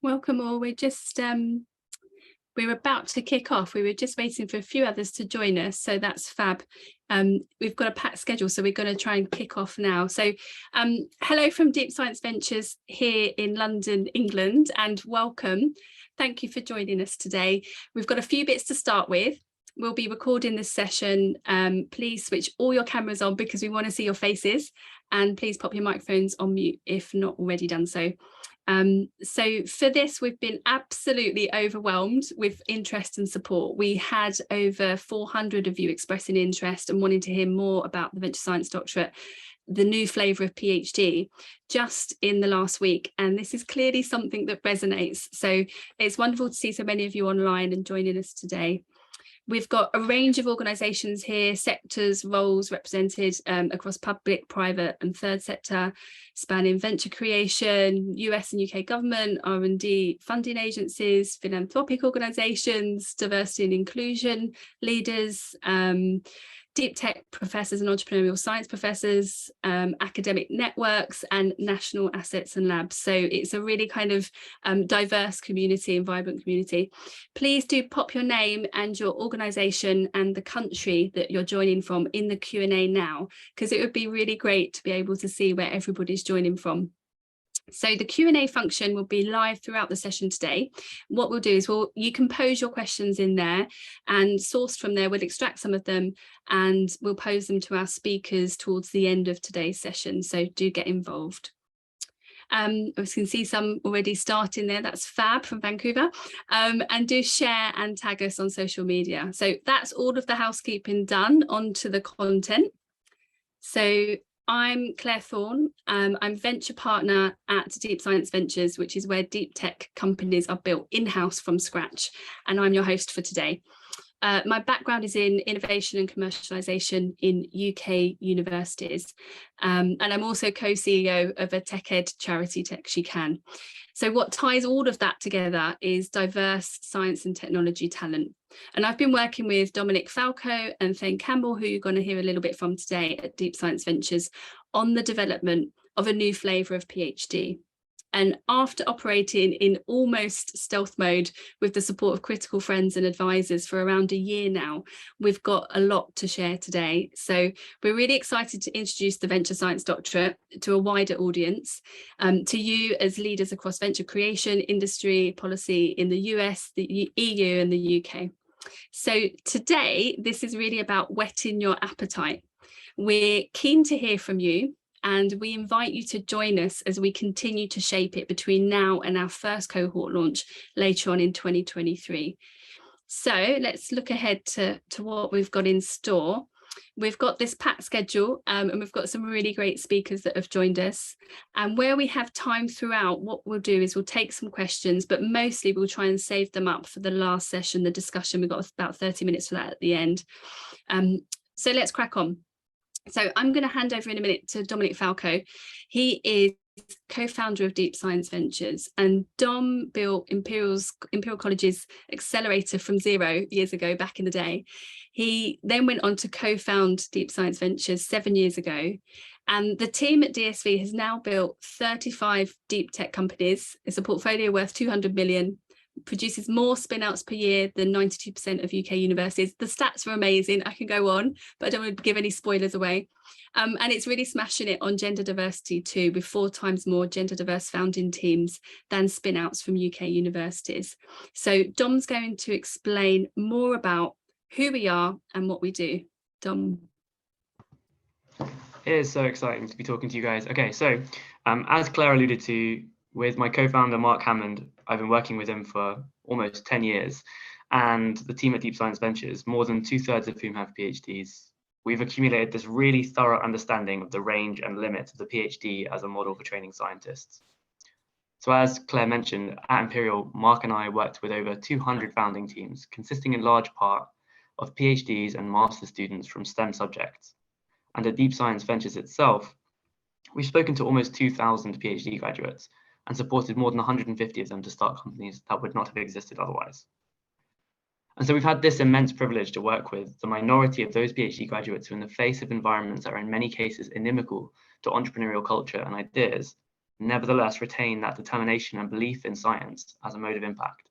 Welcome all. We're about to kick off. We were just waiting for a few others to join us, so that's fab. We've got a packed schedule, so we're going to try and kick off now. So hello from Deep Science Ventures here in London, England, and welcome. Thank you for joining us today. We've got a few bits to start with. We'll be recording this session. Please switch all your cameras on because we want to see your faces, and please pop your microphones on mute if not already done so. So for this, we've been absolutely overwhelmed with interest and support. We had over 400 of you expressing interest and wanting to hear more about the Venture Science Doctorate, the new flavour of PhD, just in the last week. And this is clearly something that resonates. So it's wonderful to see so many of you online and joining us today. We've got a range of organisations here, sectors, roles represented across public, private and third sector, spanning venture creation, US and UK government, R&D funding agencies, philanthropic organisations, diversity and inclusion leaders, deep tech professors and entrepreneurial science professors, academic networks and national assets and labs. So it's a really kind of diverse community and vibrant community. Please do pop your name and your organisation and the country that you're joining from in the Q&A now, because it would be really great to be able to see where everybody's joining from. So the Q&A function will be live throughout the session today. What we'll do is you can pose your questions in there, and sourced from there, we'll extract some of them and we'll pose them to our speakers towards the end of today's session. So do get involved. I can see some already starting there. That's Fab from Vancouver. And do share and tag us on social media. So that's all of the housekeeping done. Onto the content. So I'm Claire Thorne. I'm venture partner at Deep Science Ventures, which is where deep tech companies are built in-house from scratch. And I'm your host for today. My background is in innovation and commercialization in UK universities. And I'm also co-CEO of a tech ed charity, Tech She Can. So what ties all of that together is diverse science and technology talent. And I've been working with Dominic, Falcão and Thane Campbell, who you're going to hear a little bit from today at Deep Science Ventures, on the development of a new flavour of PhD. And after operating in almost stealth mode with the support of critical friends and advisors for around a year now, we've got a lot to share today. So we're really excited to introduce the Venture Science Doctorate to a wider audience, to you as leaders across venture creation, industry, policy in the US, the EU and the UK. So today, this is really about whetting your appetite. We're keen to hear from you, and we invite you to join us as we continue to shape it between now and our first cohort launch later on in 2023. So let's look ahead to what we've got in store. We've got this packed schedule and we've got some really great speakers that have joined us. And where we have time throughout, what we'll do is we'll take some questions, but mostly we'll try and save them up for the last session, the discussion. We've got about 30 minutes for that at the end. So let's crack on. So I'm going to hand over in a minute to Dominic Falcão. He is co-founder of Deep Science Ventures, and Dom built Imperial College's accelerator from zero years ago, back in the day. He then went on to co-found Deep Science Ventures 7 years ago. And the team at DSV has now built 35 deep tech companies. It's a portfolio worth 200 million. Produces more spin-outs per year than 92% of UK universities. The stats are amazing. I can go on, but I don't want to give any spoilers away. And it's really smashing it on gender diversity too, with 4 times more gender diverse founding teams than spin-outs from UK universities. So Dom's going to explain more about who we are and what we do. Dom. It is so exciting to be talking to you guys. Okay, so as Claire alluded to, with my co-founder, Mark Hammond, I've been working with him for almost 10 years. And the team at Deep Science Ventures, more than 2/3 of whom have PhDs, we've accumulated this really thorough understanding of the range and limits of the PhD as a model for training scientists. So as Claire mentioned, at Imperial, Mark and I worked with over 200 founding teams, consisting in large part of PhDs and master's students from STEM subjects. And at Deep Science Ventures itself, we've spoken to almost 2,000 PhD graduates and supported more than 150 of them to start companies that would not have existed otherwise. And so we've had this immense privilege to work with the minority of those PhD graduates who, in the face of environments that are in many cases inimical to entrepreneurial culture and ideas, nevertheless retain that determination and belief in science as a mode of impact.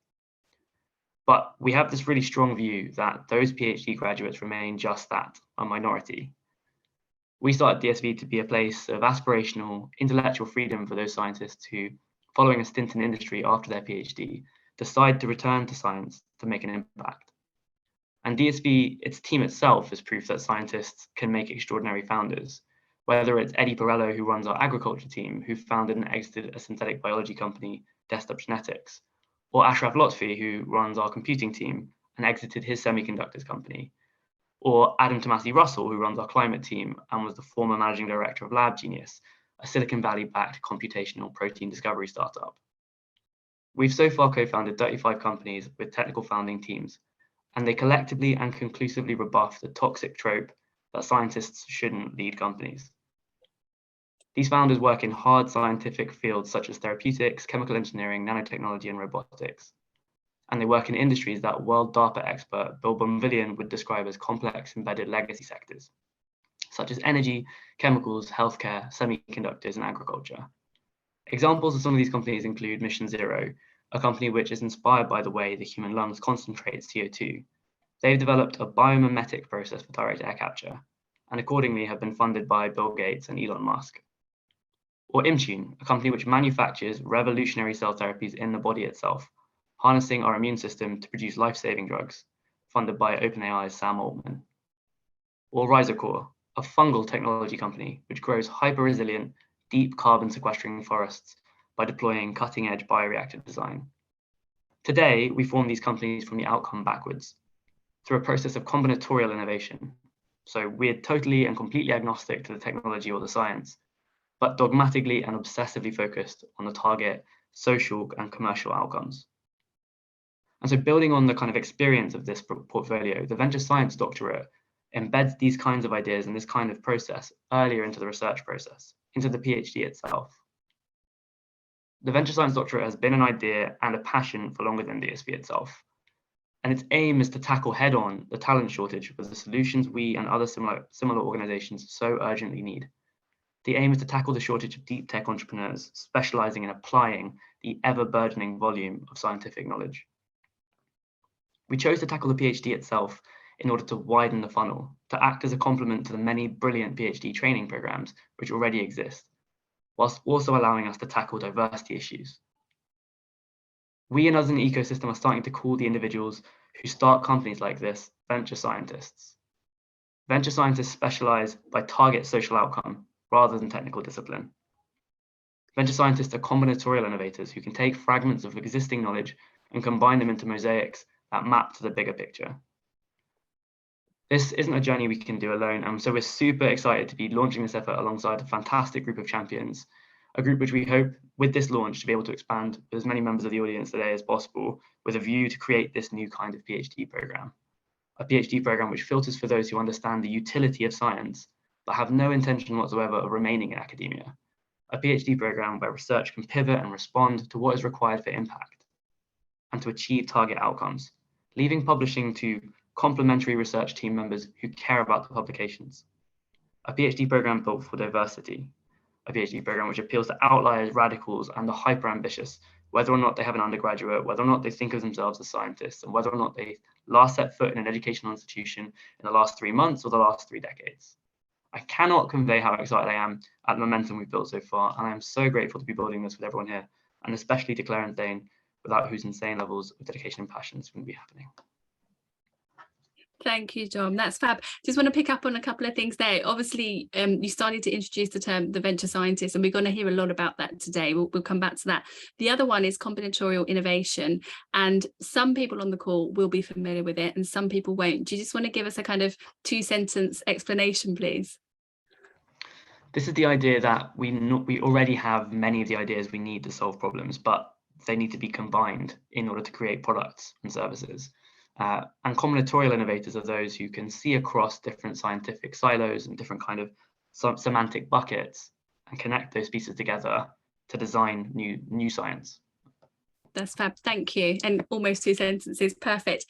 But we have this really strong view that those PhD graduates remain just that, a minority. We started DSV to be a place of aspirational, intellectual freedom for those scientists who, following a stint in industry after their PhD, decide to return to science to make an impact. And DSV, its team itself, is proof that scientists can make extraordinary founders, whether it's Eddie Perello, who runs our agriculture team, who founded and exited a synthetic biology company, Desktop Genetics, or Ashraf Lotfi, who runs our computing team and exited his semiconductors company, or Adam Tomasi Russell, who runs our climate team and was the former managing director of Lab Genius, a Silicon Valley-backed computational protein discovery startup. We've so far co-founded 35 companies with technical founding teams, and they collectively and conclusively rebuff the toxic trope that scientists shouldn't lead companies. These founders work in hard scientific fields such as therapeutics, chemical engineering, nanotechnology, and robotics. And they work in industries that world DARPA expert Bill Bonvillian would describe as complex embedded legacy sectors, such as energy, chemicals, healthcare, semiconductors, and agriculture. Examples of some of these companies include Mission Zero, a company which is inspired by the way the human lungs concentrate CO2. They've developed a biomimetic process for direct air capture, and accordingly have been funded by Bill Gates and Elon Musk. Or Imtune, a company which manufactures revolutionary cell therapies in the body itself, harnessing our immune system to produce life-saving drugs, funded by OpenAI's Sam Altman. Or Rhizocore, a fungal technology company which grows hyper-resilient, deep carbon sequestering forests by deploying cutting-edge bioreactor design. Today, we form these companies from the outcome backwards, through a process of combinatorial innovation. So we're totally and completely agnostic to the technology or the science, but dogmatically and obsessively focused on the target social and commercial outcomes. And so building on the kind of experience of this portfolio, the Venture Science Doctorate embeds these kinds of ideas and this kind of process earlier into the research process, into the PhD itself. The Venture Science Doctorate has been an idea and a passion for longer than DSV itself. And its aim is to tackle head-on the talent shortage with the solutions we and other similar organizations so urgently need. The aim is to tackle the shortage of deep tech entrepreneurs specializing in applying the ever-burgeoning volume of scientific knowledge. We chose to tackle the PhD itself in order to widen the funnel, to act as a complement to the many brilliant PhD training programs which already exist, whilst also allowing us to tackle diversity issues. We and others in the ecosystem are starting to call the individuals who start companies like this venture scientists. Venture scientists specialize by target social outcome rather than technical discipline. Venture scientists are combinatorial innovators who can take fragments of existing knowledge and combine them into mosaics that map to the bigger picture. This isn't a journey we can do alone, and so we're super excited to be launching this effort alongside a fantastic group of champions, a group which we hope with this launch to be able to expand with as many members of the audience today as possible, with a view to create this new kind of PhD program. A PhD program which filters for those who understand the utility of science, but have no intention whatsoever of remaining in academia. A PhD program where research can pivot and respond to what is required for impact and to achieve target outcomes, leaving publishing to complementary research team members who care about the publications. A PhD program built for diversity. A PhD program which appeals to outliers, radicals, and the hyper-ambitious, whether or not they have an undergraduate, whether or not they think of themselves as scientists, and whether or not they last set foot in an educational institution in the last 3 months or the last 3 decades. I cannot convey how excited I am at the momentum we've built so far, and I am so grateful to be building this with everyone here, and especially to Claire and Thane, without whose insane levels of dedication and passion this wouldn't be happening. Thank you, Dom. That's fab. Just want to pick up on a couple of things there. Obviously, you started to introduce the term the venture scientist, and we're going to hear a lot about that today. We'll come back to that. The other one is combinatorial innovation, and some people on the call will be familiar with it and some people won't. Do you just want to give us a kind of 2-sentence explanation, please? This is the idea that we already have many of the ideas we need to solve problems, but they need to be combined in order to create products and services. And combinatorial innovators are those who can see across different scientific silos and different kind of semantic buckets and connect those pieces together to design new science. That's fab. Thank you. And almost 2 sentences. Perfect.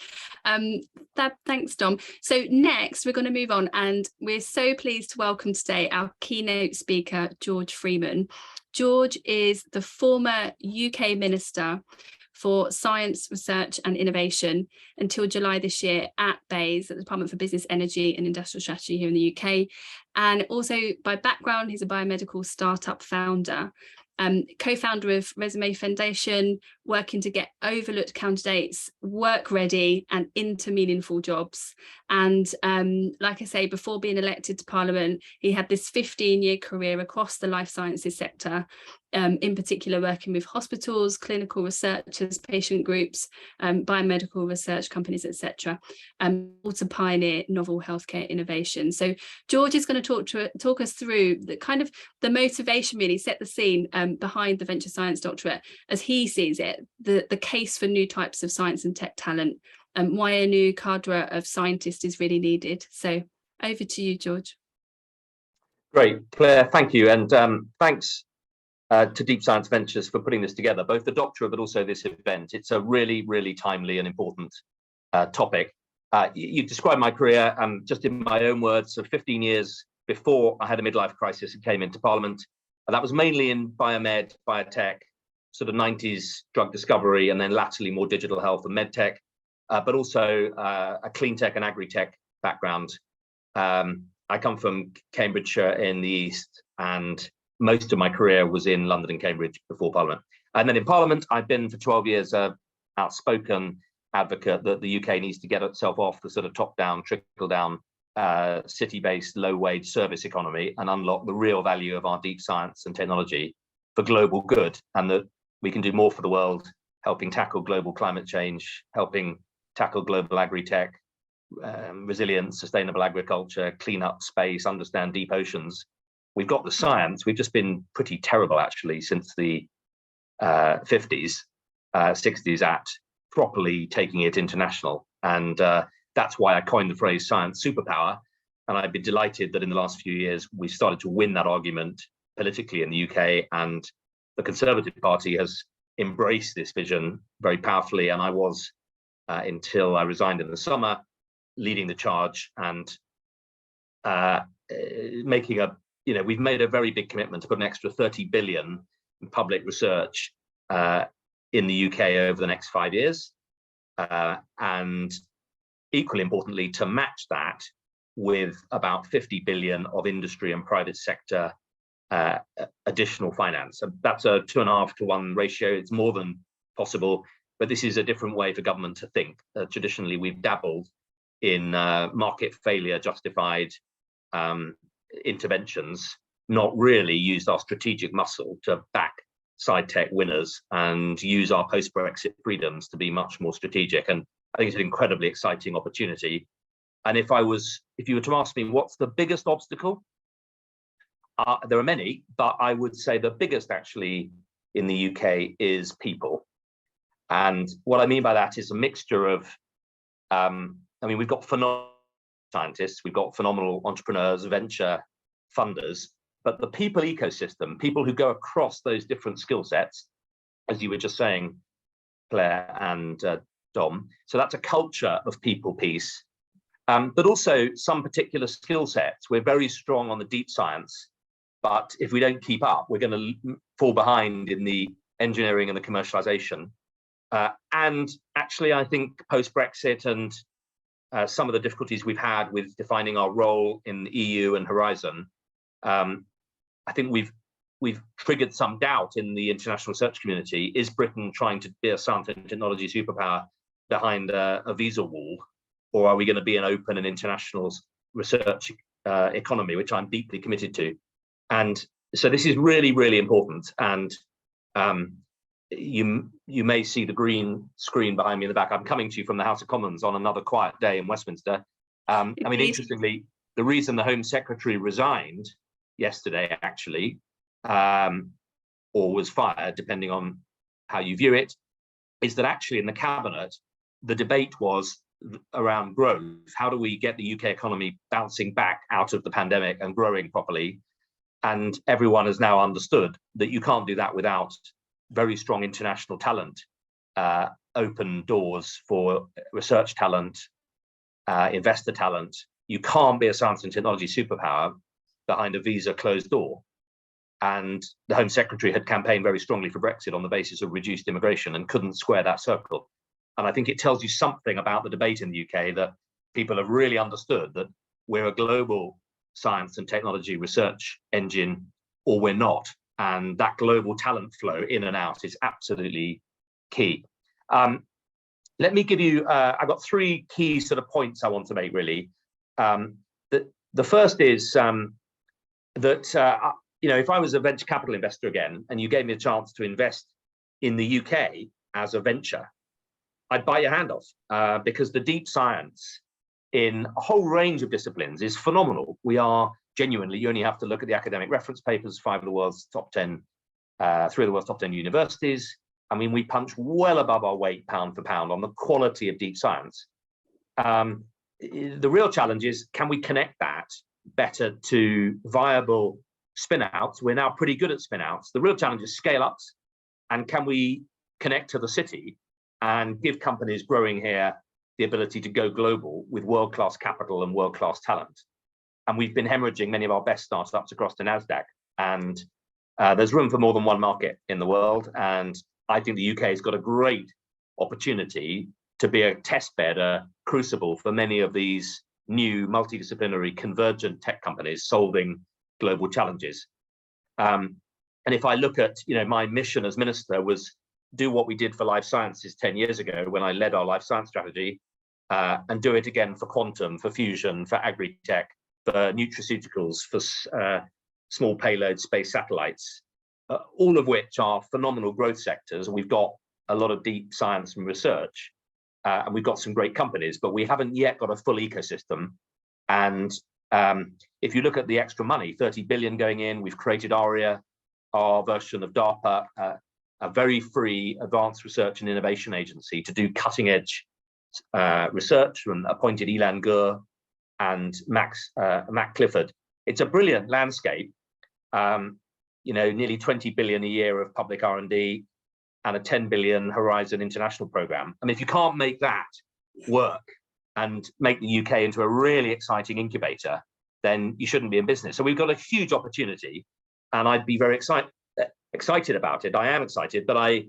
Thanks, Dom. So next we're going to move on, and we're so pleased to welcome today our keynote speaker, George Freeman. George is the former UK Minister for Science, Research and Innovation until July this year at BEIS, at the Department for Business, Energy and Industrial Strategy here in the UK. And also by background, he's a biomedical startup founder. Co-founder of Resume Foundation, working to get overlooked candidates work ready and into meaningful jobs. And like I say, before being elected to Parliament, he had this 15-year career across the life sciences sector, in particular working with hospitals, clinical researchers, patient groups, biomedical research companies, etc., all to pioneer novel healthcare innovation. So George is going to talk us through the kind of the motivation, really set the scene behind the Venture Science Doctorate as he sees it, the case for new types of science and tech talent, and why a new cadre of scientists is really needed. So over to you, George. Great, Claire, thank you. And thanks to Deep Science Ventures for putting this together, both the doctorate, but also this event. It's a really, really timely and important topic. You described my career, just in my own words, so 15 years before I had a midlife crisis and came into Parliament. And that was mainly in biomed, biotech, sort of 90s drug discovery, and then latterly more digital health and medtech, but also a clean tech and agri-tech background. I come from Cambridgeshire in the East, and most of my career was in London and Cambridge before Parliament. And then in Parliament, I've been for 12 years an outspoken advocate that the UK needs to get itself off the sort of top-down, trickle-down, city-based, low-wage service economy and unlock the real value of our deep science and technology for global good, and that we can do more for the world, helping tackle global climate change, helping tackle global agri-tech, resilience, sustainable agriculture, clean up space, understand deep oceans. We've got the science. We've just been pretty terrible, actually, since the 50s, 60s at properly taking it international. And that's why I coined the phrase science superpower. And I've been delighted that in the last few years, we've started to win that argument politically in the UK, and the Conservative Party has embraced this vision very powerfully. And I was, until I resigned in the summer, leading the charge and making a, we've made a very big commitment to put an extra 30 billion in public research in the UK over the next 5 years. And equally importantly, to match that with about 50 billion of industry and private sector additional finance. And that's a 2.5 to 1 ratio. It's more than possible, but this is a different way for government to think. Traditionally, we've dabbled in market failure justified interventions, not really used our strategic muscle to back side tech winners and use our post-Brexit freedoms to be much more strategic. And I think it's an incredibly exciting opportunity. And if you were to ask me what's the biggest obstacle, there are many, but I would say the biggest actually in the UK is people. And what I mean by that is a mixture of, we've got phenomenal scientists, we've got phenomenal entrepreneurs, venture funders, but the people ecosystem, people who go across those different skill sets, as you were just saying, Claire and Dom. So that's a culture of people piece, but also some particular skill sets. We're very strong on the deep science, but if we don't keep up, we're going to fall behind in the engineering and the commercialization. And actually, I think post-Brexit and some of the difficulties we've had with defining our role in the EU and Horizon, I think we've triggered some doubt in the international research community. Is Britain trying to be a science and technology superpower behind a visa wall, or are we going to be an open and international research economy, which I'm deeply committed to? And so this is really, really important. And you may see the green screen behind me in the back. I'm coming to you from the House of Commons on another quiet day in Westminster. Interestingly, the reason the Home Secretary resigned yesterday, actually, or was fired, depending on how you view it, is that actually in the cabinet, the debate was around growth. How do we get the UK economy bouncing back out of the pandemic and growing properly? And everyone has now understood that you can't do that without very strong international talent. open doors for research talent, investor talent. You can't be a science and technology superpower behind a visa closed door. And the Home Secretary had campaigned very strongly for Brexit on the basis of reduced immigration and couldn't square that circle. And I think it tells you something about the debate in the UK, that people have really understood that we're a global science and technology research engine, or we're not. And that global talent flow in and out is absolutely key. Let me give you, I've got three key sort of points I want to make, really. The first is that, if I was a venture capital investor again, and you gave me a chance to invest in the UK as a venture, I'd bite your hand off, because the deep science in a whole range of disciplines is phenomenal. We are genuinely, you only have to look at the academic reference papers, 3 of the world's top 10 universities. I mean, we punch well above our weight, pound for pound, on the quality of deep science. The real challenge is, can we connect that better to viable spin-outs? We're now pretty good at spin-outs. The real challenge is scale-ups, and can we connect to the city and give companies growing here the ability to go global with world-class capital and world-class talent? And we've been hemorrhaging many of our best startups across the NASDAQ, and there's room for more than one market in the world. And I think the UK has got a great opportunity to be a test bed, a crucible for many of these new multidisciplinary convergent tech companies solving global challenges. And if I look at, my mission as minister was do what we did for life sciences 10 years ago when I led our life science strategy, and do it again for quantum, for fusion, for agri-tech, for nutraceuticals, for small payload space satellites, all of which are phenomenal growth sectors. We've got a lot of deep science and research, and we've got some great companies, but we haven't yet got a full ecosystem. And if you look at the extra money, 30 billion going in, we've created ARIA, our version of DARPA, a very free advanced research and innovation agency to do cutting edge research, and appointed Elan Gur and Mac Clifford. It's a brilliant landscape. Nearly 20 billion a year of public R&D and a 10 billion Horizon international program. I mean, if you can't make that work and make the UK into a really exciting incubator, then you shouldn't be in business. So we've got a huge opportunity, and I'd be very excited about it. I am excited, but I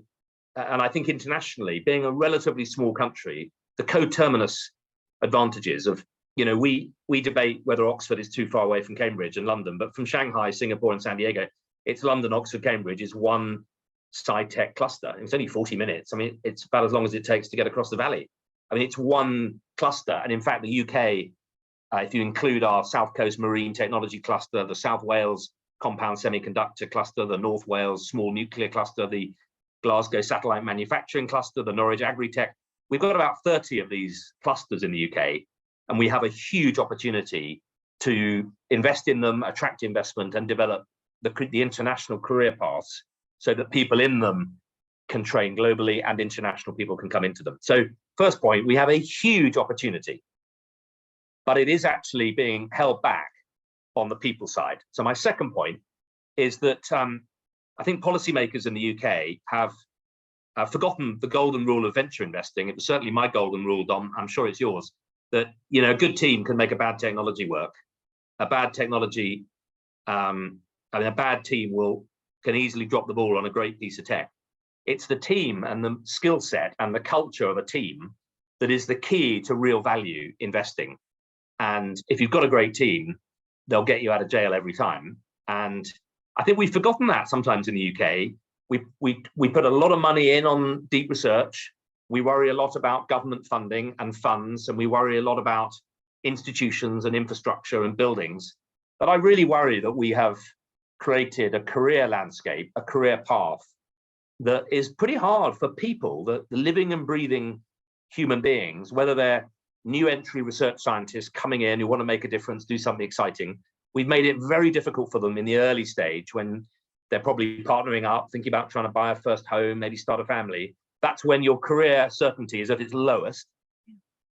think internationally, being a relatively small country, the coterminous advantages of, we debate whether Oxford is too far away from Cambridge and London, but from Shanghai, Singapore, and San Diego, it's London, Oxford, Cambridge is one sci-tech cluster. It's only 40 minutes. I mean, it's about as long as it takes to get across the valley. I mean, it's one cluster. And in fact, the UK, if you include our South Coast Marine Technology Cluster, the South Wales Compound Semiconductor Cluster, the North Wales Small Nuclear Cluster, the Glasgow Satellite Manufacturing Cluster, the Norwich Agri-Tech, we've got about 30 of these clusters in the UK, and we have a huge opportunity to invest in them, attract investment, and develop the international career paths so that people in them can train globally and international people can come into them. So first point, we have a huge opportunity, but it is actually being held back on the people side. So my second point is that I think policymakers in the UK have forgotten the golden rule of venture investing. It was certainly my golden rule, Dom. I'm sure it's yours, that a good team can make a bad technology work. A bad technology, a bad team can easily drop the ball on a great piece of tech. It's the team and the skill set and the culture of a team that is the key to real value investing. And if you've got a great team, they'll get you out of jail every time. And I think we've forgotten that sometimes in the UK. We put a lot of money in on deep research. We worry a lot about government funding and funds, and we worry a lot about institutions and infrastructure and buildings. But I really worry that we have created a career landscape, a career path that is pretty hard for people, the living and breathing human beings, whether they're new entry research scientists coming in who want to make a difference, do something exciting. We've made it very difficult for them in the early stage when they're probably partnering up, thinking about trying to buy a first home, maybe start a family. That's when your career certainty is at its lowest.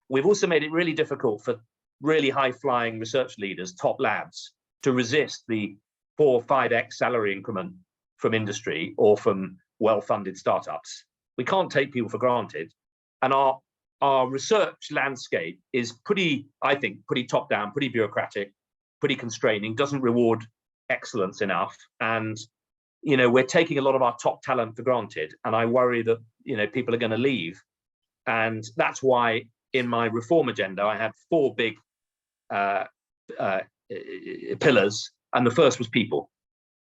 We've also made it really difficult for really high-flying research leaders, top labs, to resist the 4 or 5x salary increment from industry or from well-funded startups. We can't take people for granted. And our research landscape is pretty, I think, pretty top down, pretty bureaucratic, pretty constraining, doesn't reward excellence enough. And, you know, we're taking a lot of our top talent for granted. And I worry that, you know, people are going to leave. And that's why in my reform agenda, I had 4 big pillars. And the first was people,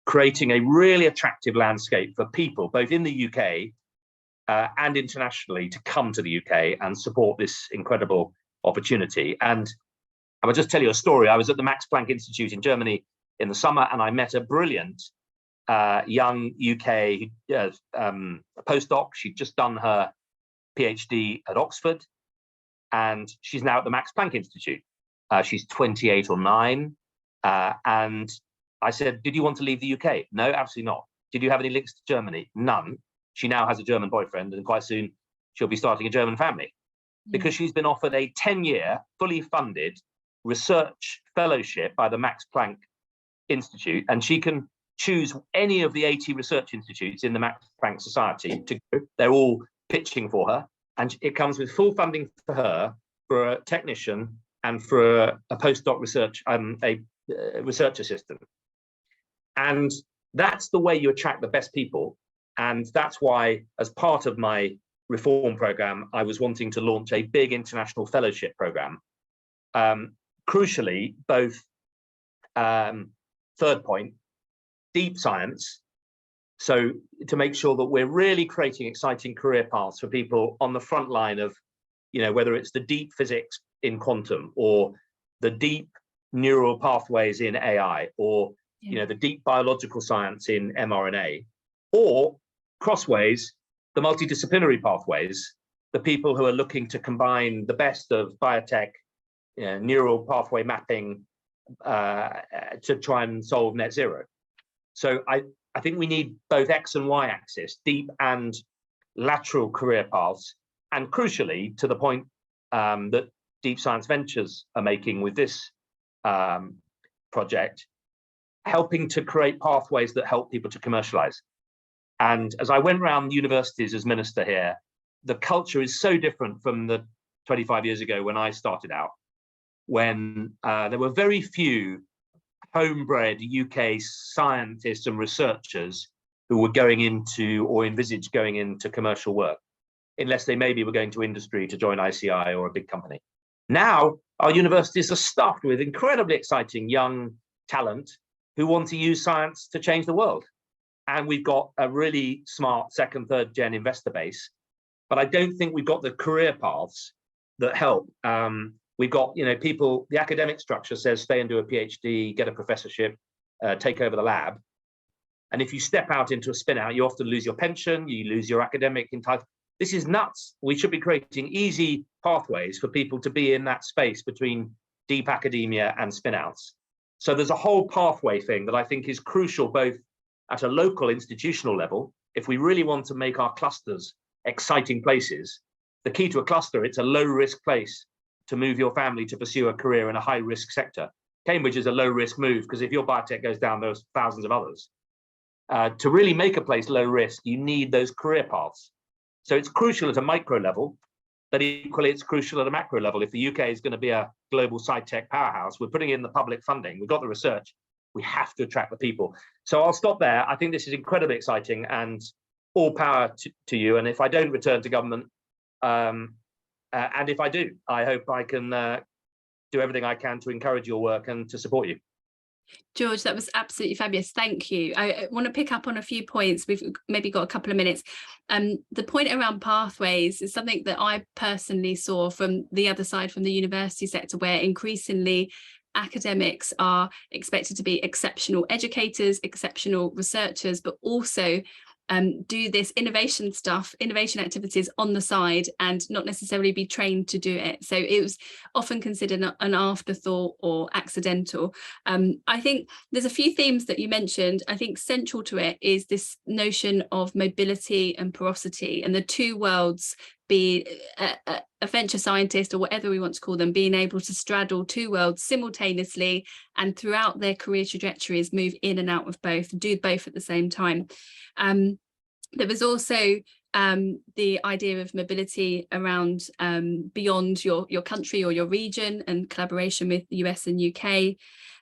creating a really attractive landscape for people, both in the UK and internationally, to come to the UK and support this incredible opportunity. And I will just tell you a story. I was at the Max Planck Institute in Germany in the summer, and I met a brilliant young UK postdoc. She'd just done her Ph.D. at Oxford, and she's now at the Max Planck Institute. She's 28 or 9. And I said, did you want to leave the UK? No, absolutely not. Did you have any links to Germany? None. She now has a German boyfriend, and quite soon she'll be starting a German family, because she's been offered a 10-year, fully funded research fellowship by the Max Planck Institute, and she can choose any of the 80 research institutes in the Max Planck Society to go. They're all pitching for her, and it comes with full funding for her, for a technician, and for a postdoc research, a research assistant. And that's the way you attract the best people. And that's why, as part of my reform program, I was wanting to launch a big international fellowship program. Crucially, both, third point, deep science. So to make sure that we're really creating exciting career paths for people on the front line of, you know, whether it's the deep physics in quantum, or the deep neural pathways in AI, or, you know, the deep biological science in mRNA, or crossways, the multidisciplinary pathways, the people who are looking to combine the best of biotech, neural pathway mapping to try and solve net zero. So I think we need both X and Y axis, deep and lateral career paths, and crucially, to the point that Deep Science Ventures are making with this project, helping to create pathways that help people to commercialize. And as I went around universities as minister here, the culture is so different from the 25 years ago when I started out, when there were very few homebred UK scientists and researchers who were going into, or envisaged going into, commercial work, unless they maybe were going to industry to join ICI or a big company. Now, our universities are stuffed with incredibly exciting young talent who want to use science to change the world. And we've got a really smart 2nd, 3rd gen investor base, but I don't think we've got the career paths that help. We've got, you know, people, the academic structure says stay and do a PhD, get a professorship, take over the lab. And if you step out into a spin out, you often lose your pension, you lose your academic entitlement. This is nuts. We should be creating easy pathways for people to be in that space between deep academia and spin outs. So there's a whole pathway thing that I think is crucial, both at a local institutional level. If we really want to make our clusters exciting places, the key to a cluster, it's a low risk place to move your family to pursue a career in a high risk sector. Cambridge is a low risk move, because if your biotech goes down, there's thousands of others. To really make a place low risk, you need those career paths. So it's crucial at a micro level, but equally it's crucial at a macro level. If the UK is going to be a global sci-tech powerhouse, we're putting in the public funding, we've got the research, we have to attract the people. So I'll stop there. I think this is incredibly exciting, and all power to you. And if I don't return to government, and if I do, I hope I can do everything I can to encourage your work and to support you. George, that was absolutely fabulous. Thank you. I want to pick up on a few points. We've maybe got a couple of minutes. The point around pathways is something that I personally saw from the other side, from the university sector, where increasingly academics are expected to be exceptional educators, exceptional researchers, but also do this innovation activities on the side, and not necessarily be trained to do it. So it was often considered an afterthought or accidental. I think there's a few themes that you mentioned. I think central to it is this notion of mobility and porosity, and the two worlds, be a venture scientist or whatever we want to call them, being able to straddle two worlds simultaneously, and throughout their career trajectories move in and out of both, do both at the same time. There was also the idea of mobility around beyond your country or your region, and collaboration with the US and UK.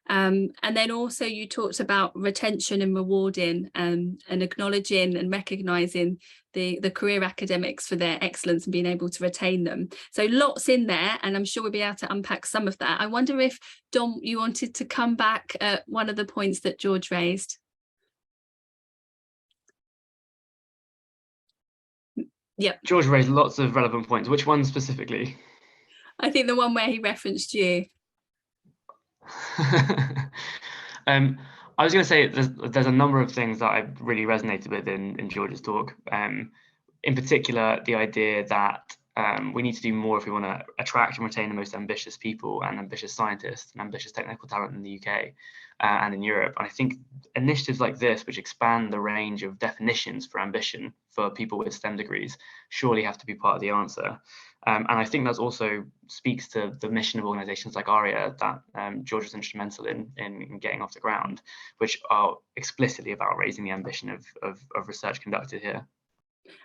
And then also you talked about retention and rewarding, and acknowledging and recognising the career academics for their excellence and being able to retain them. So lots in there, and I'm sure we'll be able to unpack some of that. I wonder if, Dom, you wanted to come back at one of the points that George raised. Yep. George raised lots of relevant points. Which one specifically? I think the one where he referenced you. I was going to say there's a number of things that I really resonated with in George's talk. In particular, the idea that we need to do more if we want to attract and retain the most ambitious people and ambitious scientists and ambitious technical talent in the UK and in Europe. And I think initiatives like this, which expand the range of definitions for ambition for people with STEM degrees, surely have to be part of the answer. And I think that also speaks to the mission of organizations like ARIA that George was instrumental in getting off the ground, which are explicitly about raising the ambition of research conducted here.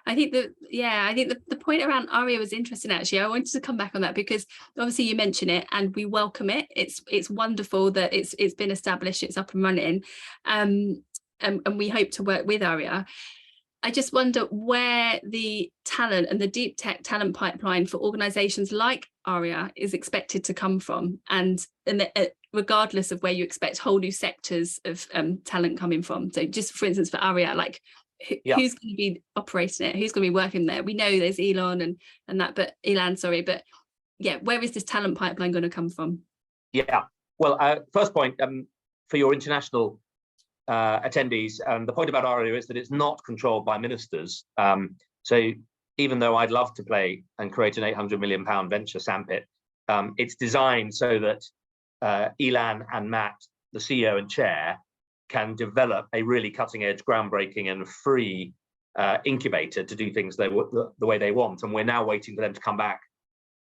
I think the point around ARIA was interesting, actually. I wanted to come back on that because obviously you mention it and we welcome it. It's wonderful that it's been established, it's up and running, and we hope to work with ARIA. I just wonder where the talent and the deep tech talent pipeline for organizations like ARIA is expected to come from, and regardless of where you expect whole new sectors of talent coming from. So just for instance, for ARIA, like who's going to be operating it, who's going to be working there? We know there's Elan and that, but Elan, sorry, but yeah, where is this talent pipeline going to come from? Yeah, well, first point for your international attendees, the point about ARIA is that it's not controlled by ministers. So even though I'd love to play and create an £800 million venture sandpit, it's designed so that Elan and Matt, the CEO and chair, can develop a really cutting edge, groundbreaking and free incubator to do things the way they want. And we're now waiting for them to come back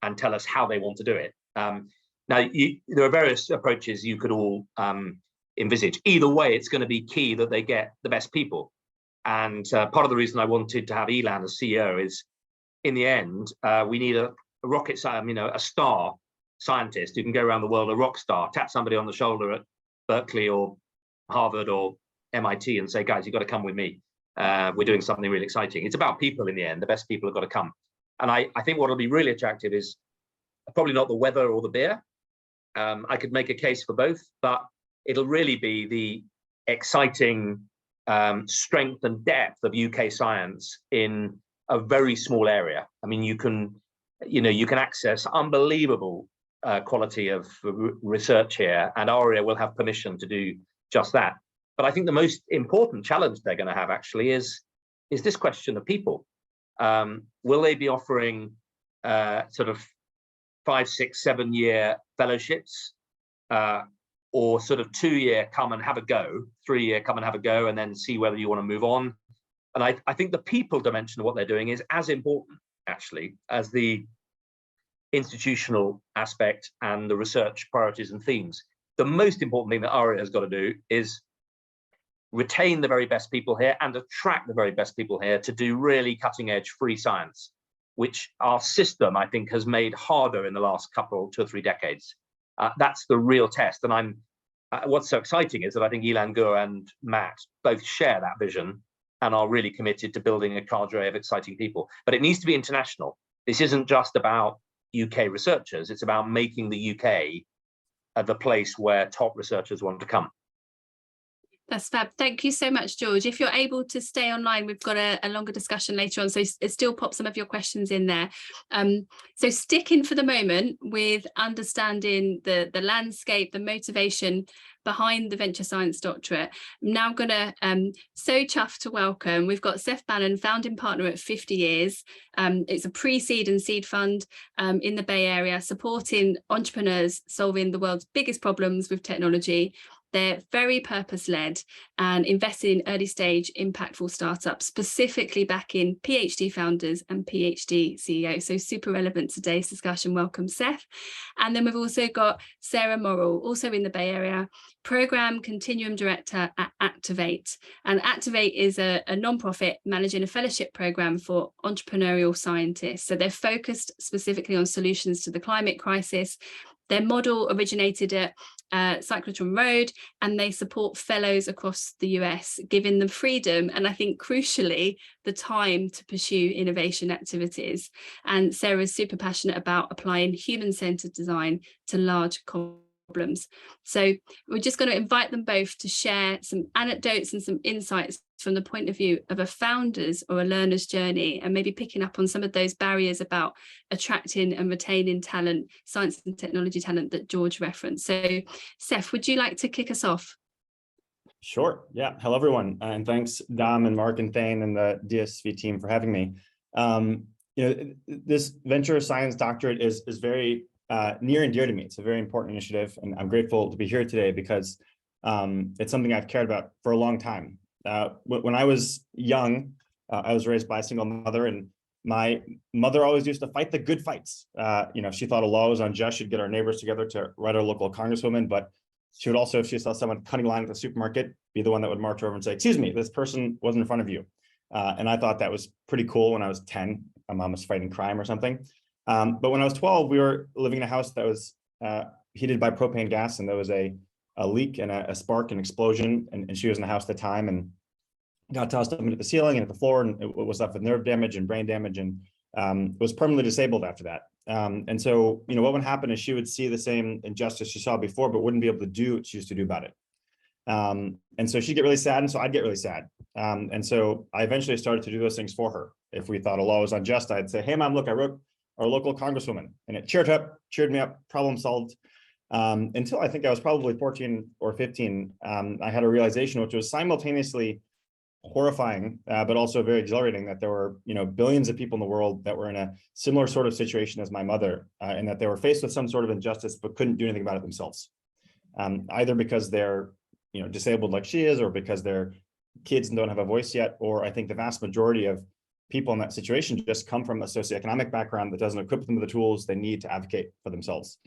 and tell us how they want to do it. Now, there are various approaches you could all envisage. Either way, it's going to be key that they get the best people. And part of the reason I wanted to have Elan as CEO is, in the end, we need a rocket scientist, a star scientist who can go around the world, a rock star, tap somebody on the shoulder at Berkeley or Harvard or MIT and say, guys, you've got to come with me. We're doing something really exciting. It's about people in the end. The best people have got to come. And I think what will be really attractive is probably not the weather or the beer. I could make a case for both, but it'll really be the exciting strength and depth of UK science in a very small area. I mean, you can access unbelievable quality of research here, and ARIA will have permission to do just that. But I think the most important challenge they're going to have actually is this question of people. Will they be offering sort of 5, 6, 7 year fellowships, or sort of 2-year come and have a go, 3-year come and have a go, and then see whether you want to move on? And I think the people dimension of what they're doing is as important actually as the institutional aspect and the research priorities and themes. The most important thing that ARIA has got to do is retain the very best people here and attract the very best people here to do really cutting edge free science, which our system, I think, has made harder in the last 2 or 3 decades. That's the real test. And what's so exciting is that I think Elan, Guha and Matt both share that vision and are really committed to building a cadre of exciting people. But it needs to be international. This isn't just about UK researchers. It's about making the UK the place where top researchers want to come. That's fab. Thank you so much, George. If you're able to stay online, we've got a longer discussion later on, so still pop some of your questions in there. So sticking for the moment with understanding the landscape, the motivation behind the Venture Science Doctorate, I'm now going to so chuffed to welcome, we've got Seth Bannon, founding partner at 50 Years. It's a pre-seed and seed fund in the Bay Area, supporting entrepreneurs solving the world's biggest problems with technology. They're very purpose-led and invested in early-stage impactful startups, specifically backing PhD founders and PhD CEOs. So super relevant to today's discussion. Welcome, Seth. And then we've also got Sarah Morill, also in the Bay Area, Program Continuum Director at Activate. And Activate is a nonprofit managing a fellowship program for entrepreneurial scientists. So they're focused specifically on solutions to the climate crisis. Their model originated at Cyclotron Road, and they support fellows across the US, giving them freedom and I think crucially the time to pursue innovation activities. And Sarah's super passionate about applying human-centered design to large problems. So we're just going to invite them both to share some anecdotes and some insights from the point of view of a founder's or a learner's journey, and maybe picking up on some of those barriers about attracting and retaining talent, science and technology talent that George referenced. So Seth, would you like to kick us off? Sure. Yeah. Hello, everyone. And thanks, Dom and Mark and Thane and the DSV team for having me. This Venture Science Doctorate is very near and dear to me. It's a very important initiative, and I'm grateful to be here today because it's something I've cared about for a long time. When I was young, I was raised by a single mother, and my mother always used to fight the good fights. She thought a law was unjust. She'd get our neighbors together to write our local congresswoman, but she would also, if she saw someone cutting line at the supermarket, be the one that would march over and say, "Excuse me, this person wasn't in front of you." And I thought that was pretty cool when I was 10. My mom was fighting crime or something. But when I was 12, we were living in a house that was heated by propane gas, and there was a leak and a spark and explosion, and she was in the house at the time and got tossed up into the ceiling and at the floor, and it was left with nerve damage and brain damage, and was permanently disabled after that. And so, what would happen is she would see the same injustice she saw before, but wouldn't be able to do what she used to do about it. And so she'd get really sad, and so I'd get really sad. And so I eventually started to do those things for her. If we thought a law was unjust, I'd say, "Hey, Mom, look, I wrote our local congresswoman," and it cheered me up, problem solved. Until I think I was probably 14 or 15, I had a realization, which was simultaneously horrifying, but also very exhilarating, that there were, billions of people in the world that were in a similar sort of situation as my mother, and that they were faced with some sort of injustice, but couldn't do anything about it themselves, either because they're, disabled like she is, or because their kids don't have a voice yet, or I think the vast majority of people in that situation just come from a socioeconomic background that doesn't equip them with the tools they need to advocate for themselves.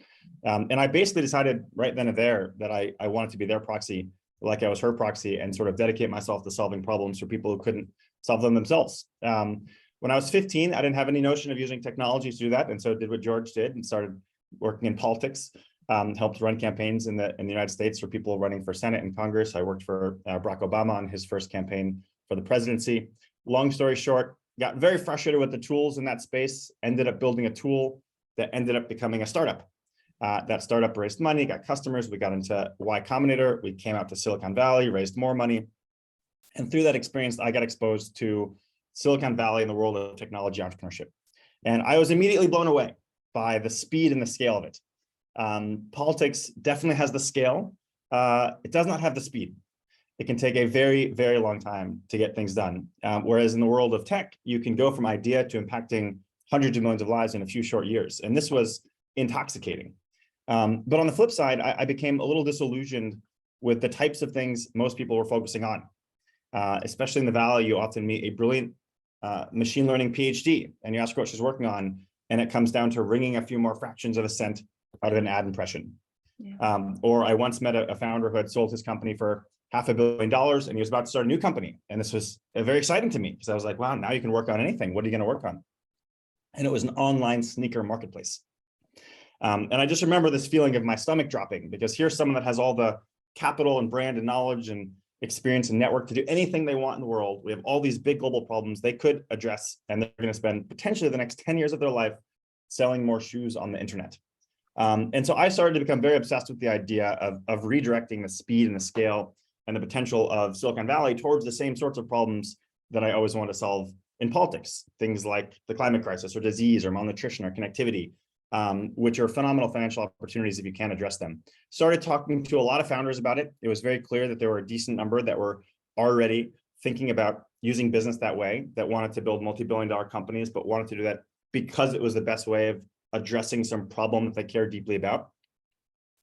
And I basically decided right then and there that I wanted to be their proxy, like I was her proxy, and sort of dedicate myself to solving problems for people who couldn't solve them themselves. When I was 15, I didn't have any notion of using technology to do that, and so did what George did and started working in politics. Helped run campaigns in the United States for people running for Senate and Congress. I worked for Barack Obama on his first campaign for the presidency. Long story short, got very frustrated with the tools in that space, ended up building a tool that ended up becoming a startup. That startup raised money, got customers. We got into Y Combinator. We came out to Silicon Valley, raised more money. And through that experience, I got exposed to Silicon Valley and the world of technology entrepreneurship. And I was immediately blown away by the speed and the scale of it. Politics definitely has the scale. It does not have the speed. It can take a very, very long time to get things done. Whereas in the world of tech, you can go from idea to impacting hundreds of millions of lives in a few short years. And this was intoxicating. But on the flip side, I became a little disillusioned with the types of things most people were focusing on. Especially in the Valley, you often meet a brilliant machine learning PhD, and you ask what she's working on, and it comes down to wringing a few more fractions of a cent out of an ad impression. Yeah. Or I once met a founder who had sold his company for $500 million, and he was about to start a new company. And this was very exciting to me because I was like, wow, now you can work on anything. What are you going to work on? And it was an online sneaker marketplace. And I just remember this feeling of my stomach dropping, because here's someone that has all the capital and brand and knowledge and experience and network to do anything they want in the world. We have all these big global problems they could address, and they're going to spend potentially the next 10 years of their life selling more shoes on the internet. And so I started to become very obsessed with the idea of redirecting the speed and the scale and the potential of Silicon Valley towards the same sorts of problems that I always wanted to solve in politics, things like the climate crisis or disease or malnutrition or connectivity, which are phenomenal financial opportunities if you can address them. Started talking to a lot of founders about it. It was very clear that there were a decent number that were already thinking about using business that way, that wanted to build multi-billion-dollar companies, but wanted to do that because it was the best way of addressing some problem that they care deeply about.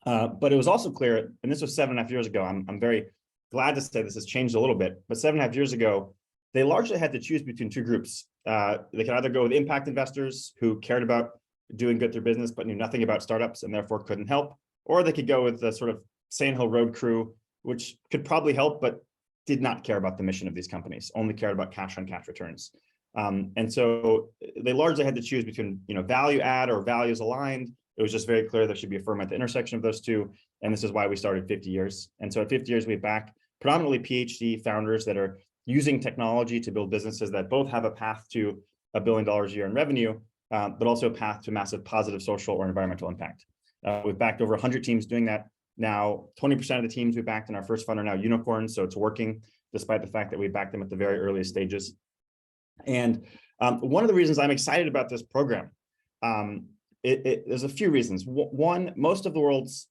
But it was also clear, and this was 7.5 years ago, I'm very glad to say this has changed a little bit, but 7.5 years ago, they largely had to choose between two groups. They could either go with impact investors who cared about doing good through business, but knew nothing about startups and therefore couldn't help, or they could go with the sort of Sand Hill Road crew, which could probably help, but did not care about the mission of these companies, only cared about cash on cash returns. And so they largely had to choose between, value add or values aligned. It was just very clear there should be a firm at the intersection of those two. And this is why we started 50 years. And so at 50 years, we back predominantly PhD founders that are using technology to build businesses that both have a path to $1 billion a year in revenue, but also a path to massive positive social or environmental impact. We've backed over 100 teams doing that. Now, 20% of the teams we backed in our first fund are now unicorns, so it's working, despite the fact that we backed them at the very earliest stages. And one of the reasons I'm excited about this program, there's a few reasons. One, most of the world's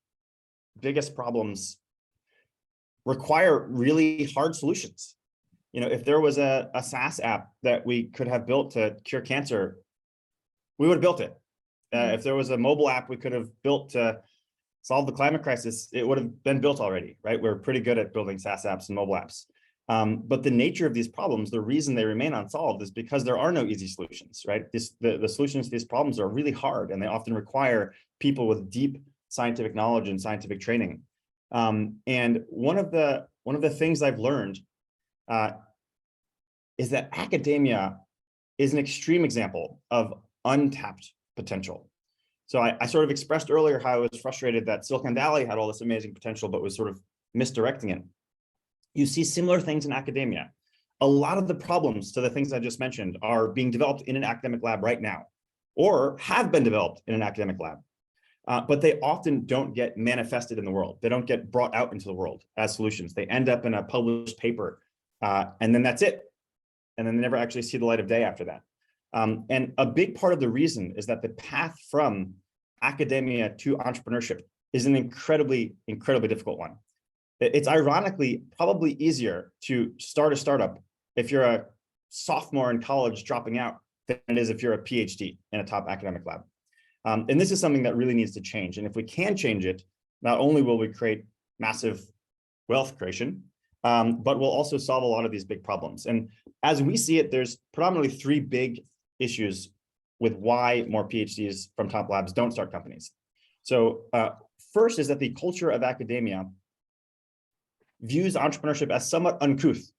biggest problems require really hard solutions. If there was a SaaS app that we could have built to cure cancer, we would have built it. If there was a mobile app we could have built to solve the climate crisis, it would have been built already, right? We're pretty good at building SaaS apps and mobile apps. But the nature of these problems, the reason they remain unsolved is because there are no easy solutions, right? The solutions to these problems are really hard, and they often require people with deep scientific knowledge and scientific training. And one of the things I've learned is that academia is an extreme example of untapped potential. So I sort of expressed earlier how I was frustrated that Silicon Valley had all this amazing potential, but was sort of misdirecting it. You see similar things in academia. A lot of the problems to the things I just mentioned are being developed in an academic lab right now, or have been developed in an academic lab. But they often don't get manifested in the world. They don't get brought out into the world as solutions. They end up in a published paper, and then that's it. And then they never actually see the light of day after that. And a big part of the reason is that the path from academia to entrepreneurship is an incredibly, incredibly difficult one. It's ironically probably easier to start a startup if you're a sophomore in college dropping out than it is if you're a PhD in a top academic lab. And this is something that really needs to change. And if we can change it, not only will we create massive wealth creation, but we'll also solve a lot of these big problems. And as we see it, there's predominantly three big issues with why more PhDs from top labs don't start companies. So first is that the culture of academia views entrepreneurship as somewhat uncouth.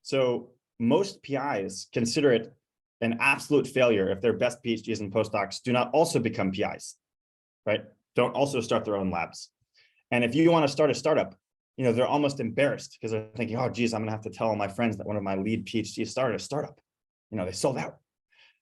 So most PIs consider it an absolute failure if their best PhDs and postdocs do not also become PIs, right? Don't also start their own labs. And if you want to start a startup, they're almost embarrassed because they're thinking, oh, geez, I'm going to have to tell all my friends that one of my lead PhDs started a startup. They sold out.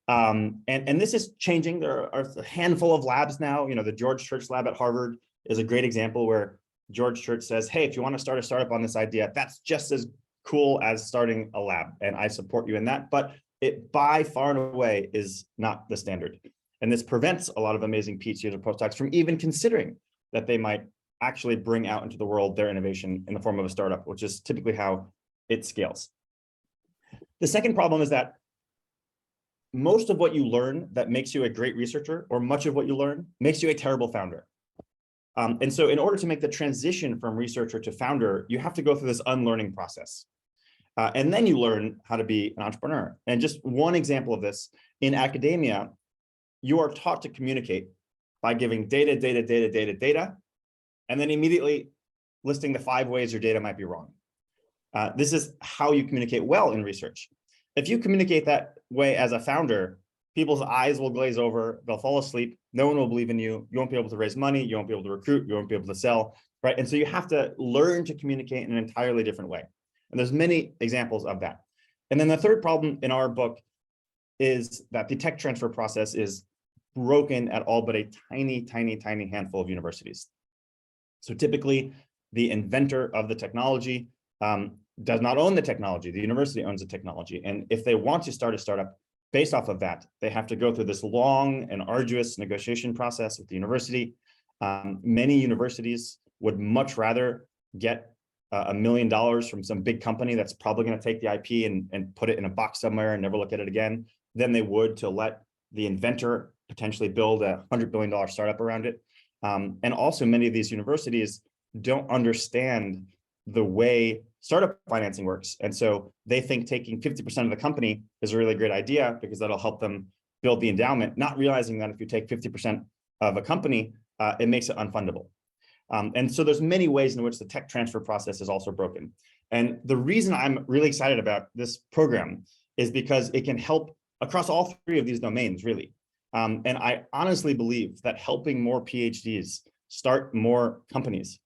And this is changing. There are a handful of labs now. The George Church lab at Harvard is a great example where George Church says, hey, if you want to start a startup on this idea, that's just as cool as starting a lab. And I support you in that. But it by far and away is not the standard. And this prevents a lot of amazing PhDs or postdocs from even considering that they might actually bring out into the world their innovation in the form of a startup, which is typically how it scales. The second problem is that most of what you learn that makes you a great researcher, or much of what you learn, makes you a terrible founder. And so in order to make the transition from researcher to founder, you have to go through this unlearning process. And then you learn how to be an entrepreneur. And just one example of this, in academia, you are taught to communicate by giving data, and then immediately listing the 5 ways your data might be wrong. This is how you communicate well in research. If you communicate that way as a founder, people's eyes will glaze over, they'll fall asleep, no one will believe in you, you won't be able to raise money, you won't be able to recruit, you won't be able to sell, right? And so you have to learn to communicate in an entirely different way. And there's many examples of that. And then the third problem in our book is that the tech transfer process is broken at all but a tiny, tiny, tiny handful of universities. So typically, the inventor of the technology does not own the technology. The university owns the technology. And if they want to start a startup based off of that, they have to go through this long and arduous negotiation process with the university. Many universities would much rather get $1 million from some big company that's probably going to take the IP and put it in a box somewhere and never look at it again than they would to let the inventor potentially build a $100 billion startup around it. And also many of these universities don't understand the way startup financing works. And so they think taking 50% of the company is a really great idea because that'll help them build the endowment, not realizing that if you take 50% of a company, it makes it unfundable. And so there's many ways in which the tech transfer process is also broken. And the reason I'm really excited about this program is because it can help across all three of these domains, really. And I honestly believe that helping more PhDs start more companies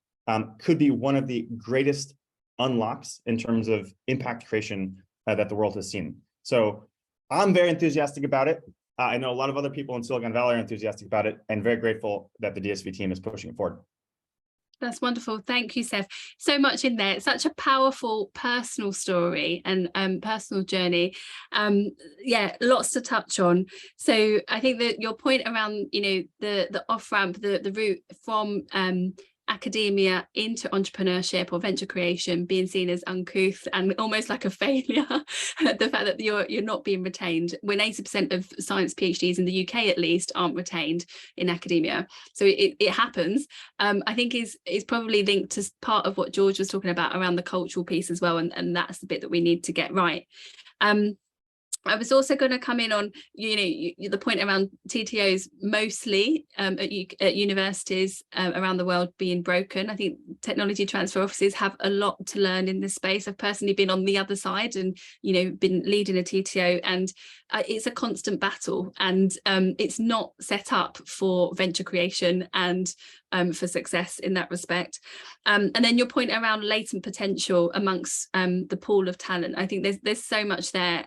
could be one of the greatest unlocks in terms of impact creation that the world has seen. So I'm very enthusiastic about it. I know a lot of other people in Silicon Valley are enthusiastic about it, and very grateful that the DSV team is pushing it forward. That's wonderful. Thank you, Seth. So much in there. It's such a powerful personal story and personal journey. Yeah, lots to touch on. So I think that your point around, the off-ramp, the route from academia into entrepreneurship or venture creation being seen as uncouth and almost like a failure, the fact that you're not being retained when 80% of science PhDs in the UK at least aren't retained in academia. So it happens. I think is probably linked to part of what George was talking about around the cultural piece as well, and that's the bit that we need to get right. I was also going to come in on, the point around TTOs mostly at universities around the world being broken. I think technology transfer offices have a lot to learn in this space. I've personally been on the other side and, been leading a TTO, and it's a constant battle, and it's not set up for venture creation and for success in that respect. And then your point around latent potential amongst the pool of talent. I think there's so much there.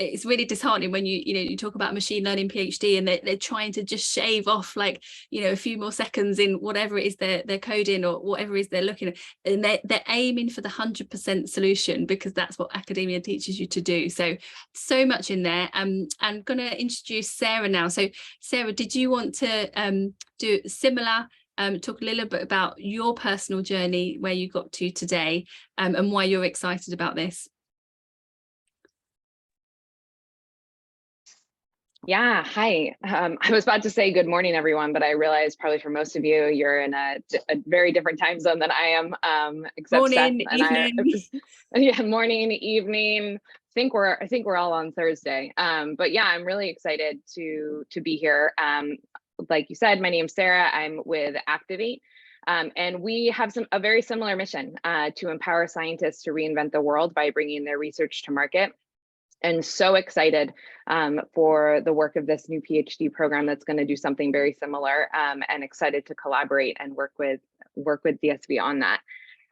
It's really disheartening when you talk about machine learning PhD and they're trying to just shave off a few more seconds in whatever it is they're coding or whatever it is they're looking at, and they're aiming for the 100% solution because that's what academia teaches you to do. So much in there. I'm going to introduce Sarah now. So Sarah, did you want to do similar? Talk a little bit about your personal journey, where you got to today, and why you're excited about this. Yeah, hi. I was about to say good morning, everyone, but I realized probably for most of you, you're in a very different time zone than I am. Except morning, Seth and evening. Yeah, morning, evening. I think we're all on Thursday. But yeah, I'm really excited to be here. Like you said, my name's Sarah. I'm with Activate, and we have a very similar mission to empower scientists to reinvent the world by bringing their research to market. And so excited for the work of this new PhD program that's going to do something very similar, and excited to collaborate and work with DSV on that.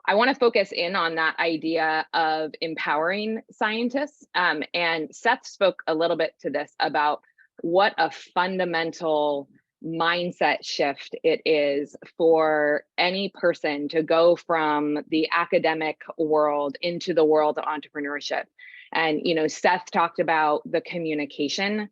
I want to focus in on that idea of empowering scientists, and Seth spoke a little bit to this about what a fundamental mindset shift it is for any person to go from the academic world into the world of entrepreneurship. And Seth talked about the communication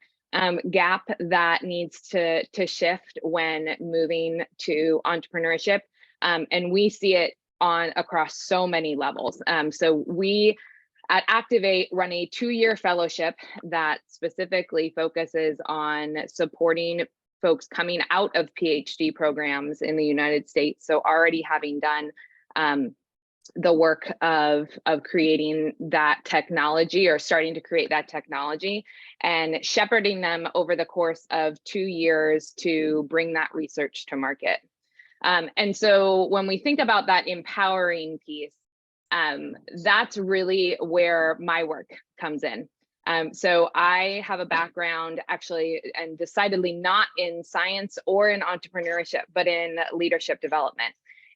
gap that needs to shift when moving to entrepreneurship, and we see it across so many levels. So we at Activate run a 2-year fellowship that specifically focuses on supporting folks coming out of PhD programs in the United States. So already having done the work of creating that technology, or starting to create that technology, and shepherding them over the course of 2 years to bring that research to market. And so when we think about that empowering piece, that's really where my work comes in. So I have a background actually, and decidedly not in science or in entrepreneurship, but in leadership development,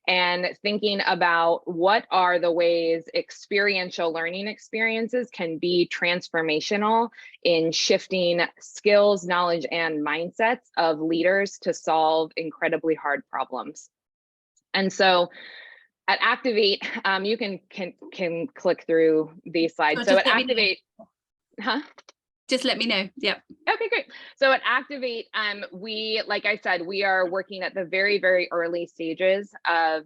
and thinking about what are the ways experiential learning experiences can be transformational in shifting skills, knowledge, and mindsets of leaders to solve incredibly hard problems. And so at Activate, you can click through these slides. So at Activate, Just let me know. Yep. Okay, great. So at Activate, we, like I said, we are working at the very, very early stages of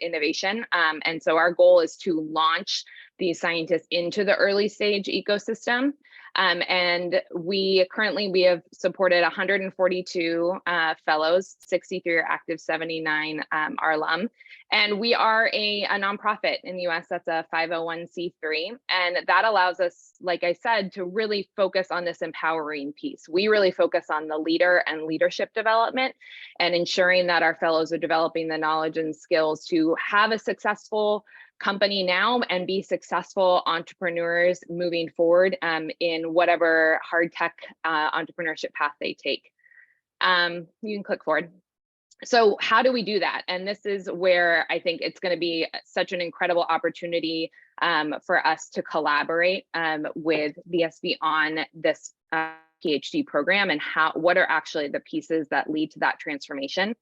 innovation. And so our goal is to launch these scientists into the early stage ecosystem. And we have supported 142 fellows, 63 are active, 79 are alum. And we are a nonprofit in the US that's a 501c3. And that allows us, like I said, to really focus on this empowering piece. We really focus on the leader and leadership development and ensuring that our fellows are developing the knowledge and skills to have a successful company now and be successful entrepreneurs moving forward in whatever hard tech entrepreneurship path they take. You can click forward. So how do we do that? And this is where I think it's going to be such an incredible opportunity for us to collaborate with VSB on this PhD program and what are actually the pieces that lead to that transformation.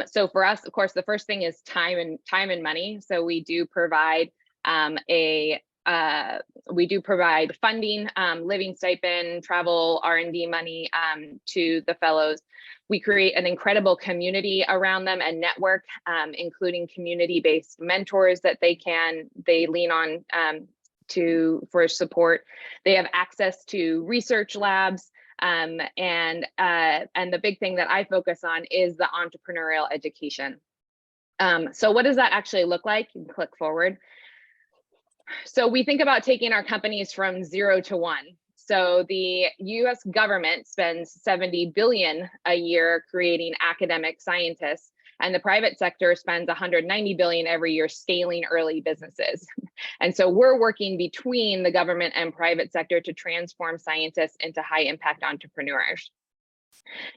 So for us, of course, the first thing is time and money. So we do provide funding, living stipend, travel, R&D money to the fellows. We create an incredible community around them and network, including community-based mentors that they lean on for support. They have access to research labs. And the big thing that I focus on is the entrepreneurial education. So what does that actually look like? You can click forward. So we think about taking our companies from 0 to 1. So the US government spends $70 billion a year creating academic scientists, and the private sector spends $190 billion every year scaling early businesses. And so we're working between the government and private sector to transform scientists into high impact entrepreneurs.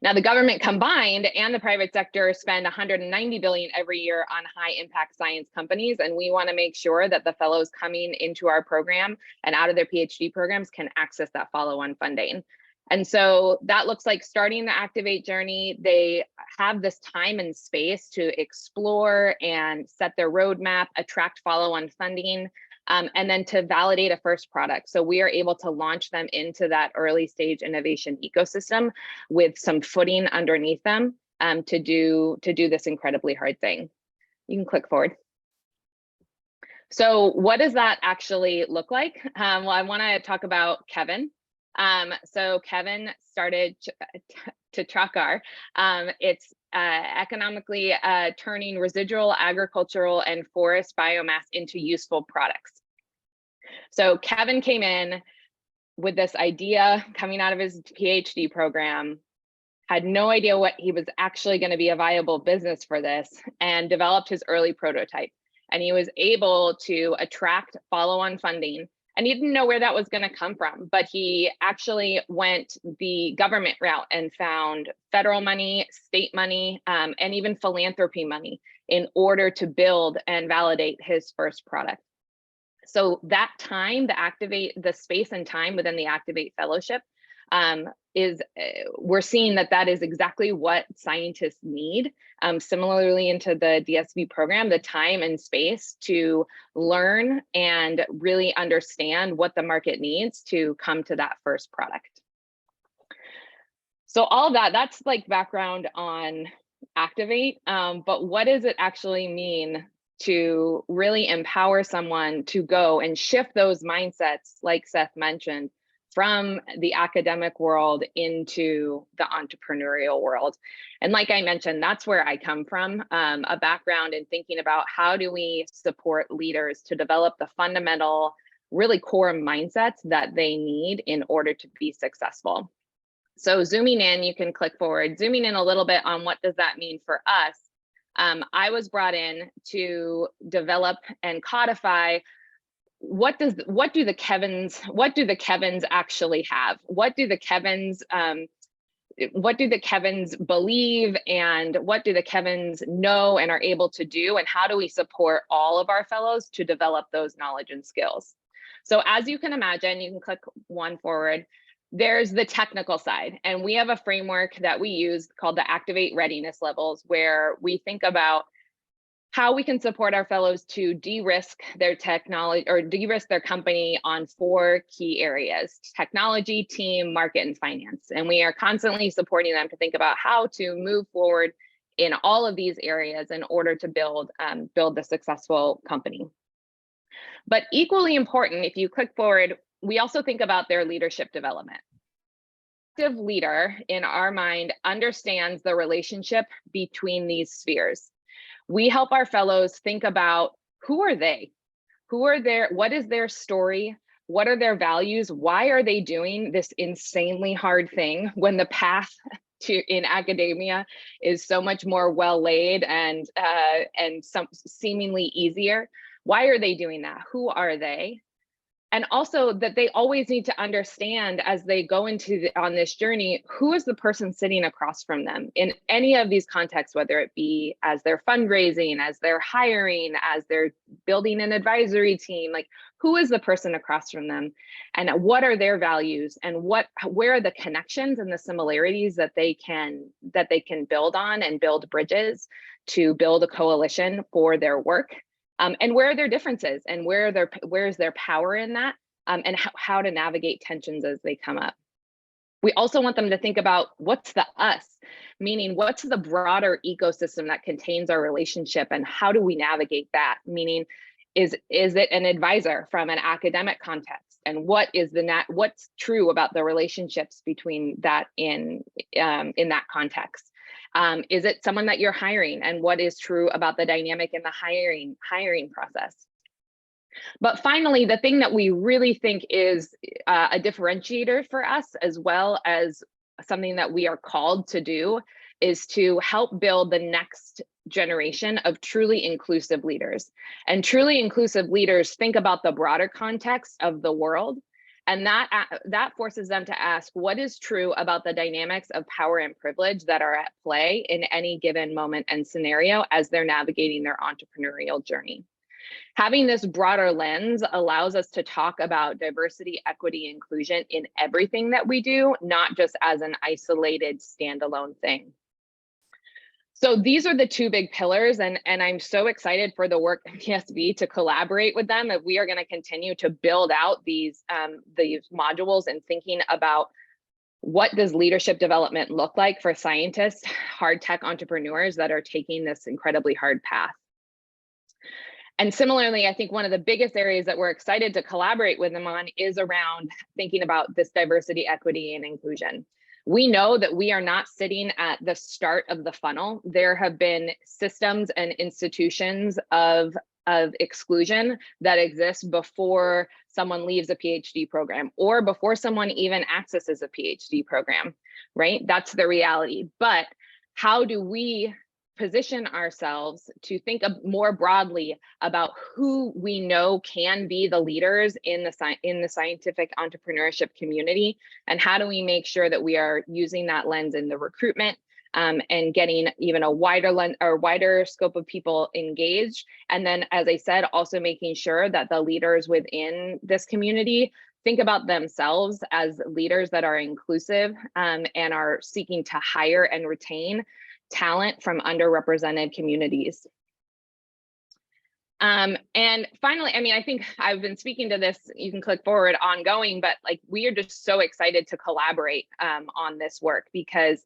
Now, the government combined and the private sector spend $190 billion every year on high impact science companies. And we want to make sure that the fellows coming into our program and out of their PhD programs can access that follow-on funding. And so that looks like starting the Activate journey. They have this time and space to explore and set their roadmap, attract follow-on funding, and then to validate a first product. So we are able to launch them into that early stage innovation ecosystem with some footing underneath them to do this incredibly hard thing. You can click forward. So what does that actually look like? Well, I want to talk about Kevin. So Kevin started Chakar. It's economically turning residual agricultural and forest biomass into useful products. So Kevin came in with this idea coming out of his PhD program, had no idea what he was actually going to be a viable business for this, and developed his early prototype. And he was able to attract follow-on funding. And he didn't know where that was going to come from, but he actually went the government route and found federal money, state money, and even philanthropy money in order to build and validate his first product. So that time, the space and time within the Activate Fellowship we're seeing that is exactly what scientists need. Similarly into the DSV program, the time and space to learn and really understand what the market needs to come to that first product. So all of that's like background on Activate, but what does it actually mean to really empower someone to go and shift those mindsets, like Seth mentioned, from the academic world into the entrepreneurial world? And like I mentioned, that's where I come from, a background in thinking about how do we support leaders to develop the fundamental, really core mindsets that they need in order to be successful. So zooming in, you can click forward, zooming in a little bit on what does that mean for us. I was brought in to develop and codify what do the Kevins actually have? What do the Kevins believe, and what do the Kevins know and are able to do, and how do we support all of our fellows to develop those knowledge and skills? So as you can imagine, you can click one forward, there's the technical side, and we have a framework that we use called the Activate Readiness Levels, where we think about how we can support our fellows to de-risk their technology or de-risk their company on 4 key areas: technology, team, market, and finance. And we are constantly supporting them to think about how to move forward in all of these areas in order to build the successful company. But equally important, if you click forward, we also think about their leadership development. Active leader, in our mind, understands the relationship between these spheres. We help our fellows think about who are they? What is their story? What are their values? Why are they doing this insanely hard thing when the path in academia is so much more well laid and seemingly easier? Why are they doing that? Who are they? And also that they always need to understand as they go on this journey, who is the person sitting across from them in any of these contexts, whether it be as they're fundraising, as they're hiring, as they're building an advisory team, like who is the person across from them and what are their values and where are the connections and the similarities that they can build on and build bridges to build a coalition for their work. And where are their differences and where is their power in that, and how to navigate tensions as they come up. We also want them to think about what's the us, meaning what's the broader ecosystem that contains our relationship and how do we navigate that? Meaning, is it an advisor from an academic context? And what's true about the relationships between that in that context? Is it someone that you're hiring and what is true about the dynamic in the hiring process? But finally, the thing that we really think is a differentiator for us, as well as something that we are called to do, is to help build the next generation of truly inclusive leaders. And truly inclusive leaders think about the broader context of the world. And that forces them to ask what is true about the dynamics of power and privilege that are at play in any given moment and scenario as they're navigating their entrepreneurial journey. Having this broader lens allows us to talk about diversity, equity, inclusion in everything that we do, not just as an isolated standalone thing. So these are the two big pillars, and I'm so excited for the work at PhD to collaborate with them. That we are going to continue to build out these modules and thinking about what does leadership development look like for scientists, hard tech entrepreneurs that are taking this incredibly hard path. And similarly, I think one of the biggest areas that we're excited to collaborate with them on is around thinking about this diversity, equity, and inclusion. We know that we are not sitting at the start of the funnel. There have been systems and institutions of exclusion that exist before someone leaves a PhD program or before someone even accesses a PhD program, right? That's the reality. But how do we position ourselves to think more broadly about who we know can be the leaders in the scientific entrepreneurship community, and how do we make sure that we are using that lens in the recruitment and getting even a wider scope of people engaged, and then, as I said, also making sure that the leaders within this community think about themselves as leaders that are inclusive and are seeking to hire and retain talent from underrepresented communities. And finally, I mean, I think I've been speaking to this, you can click forward, ongoing, but like we are just so excited to collaborate on this work, because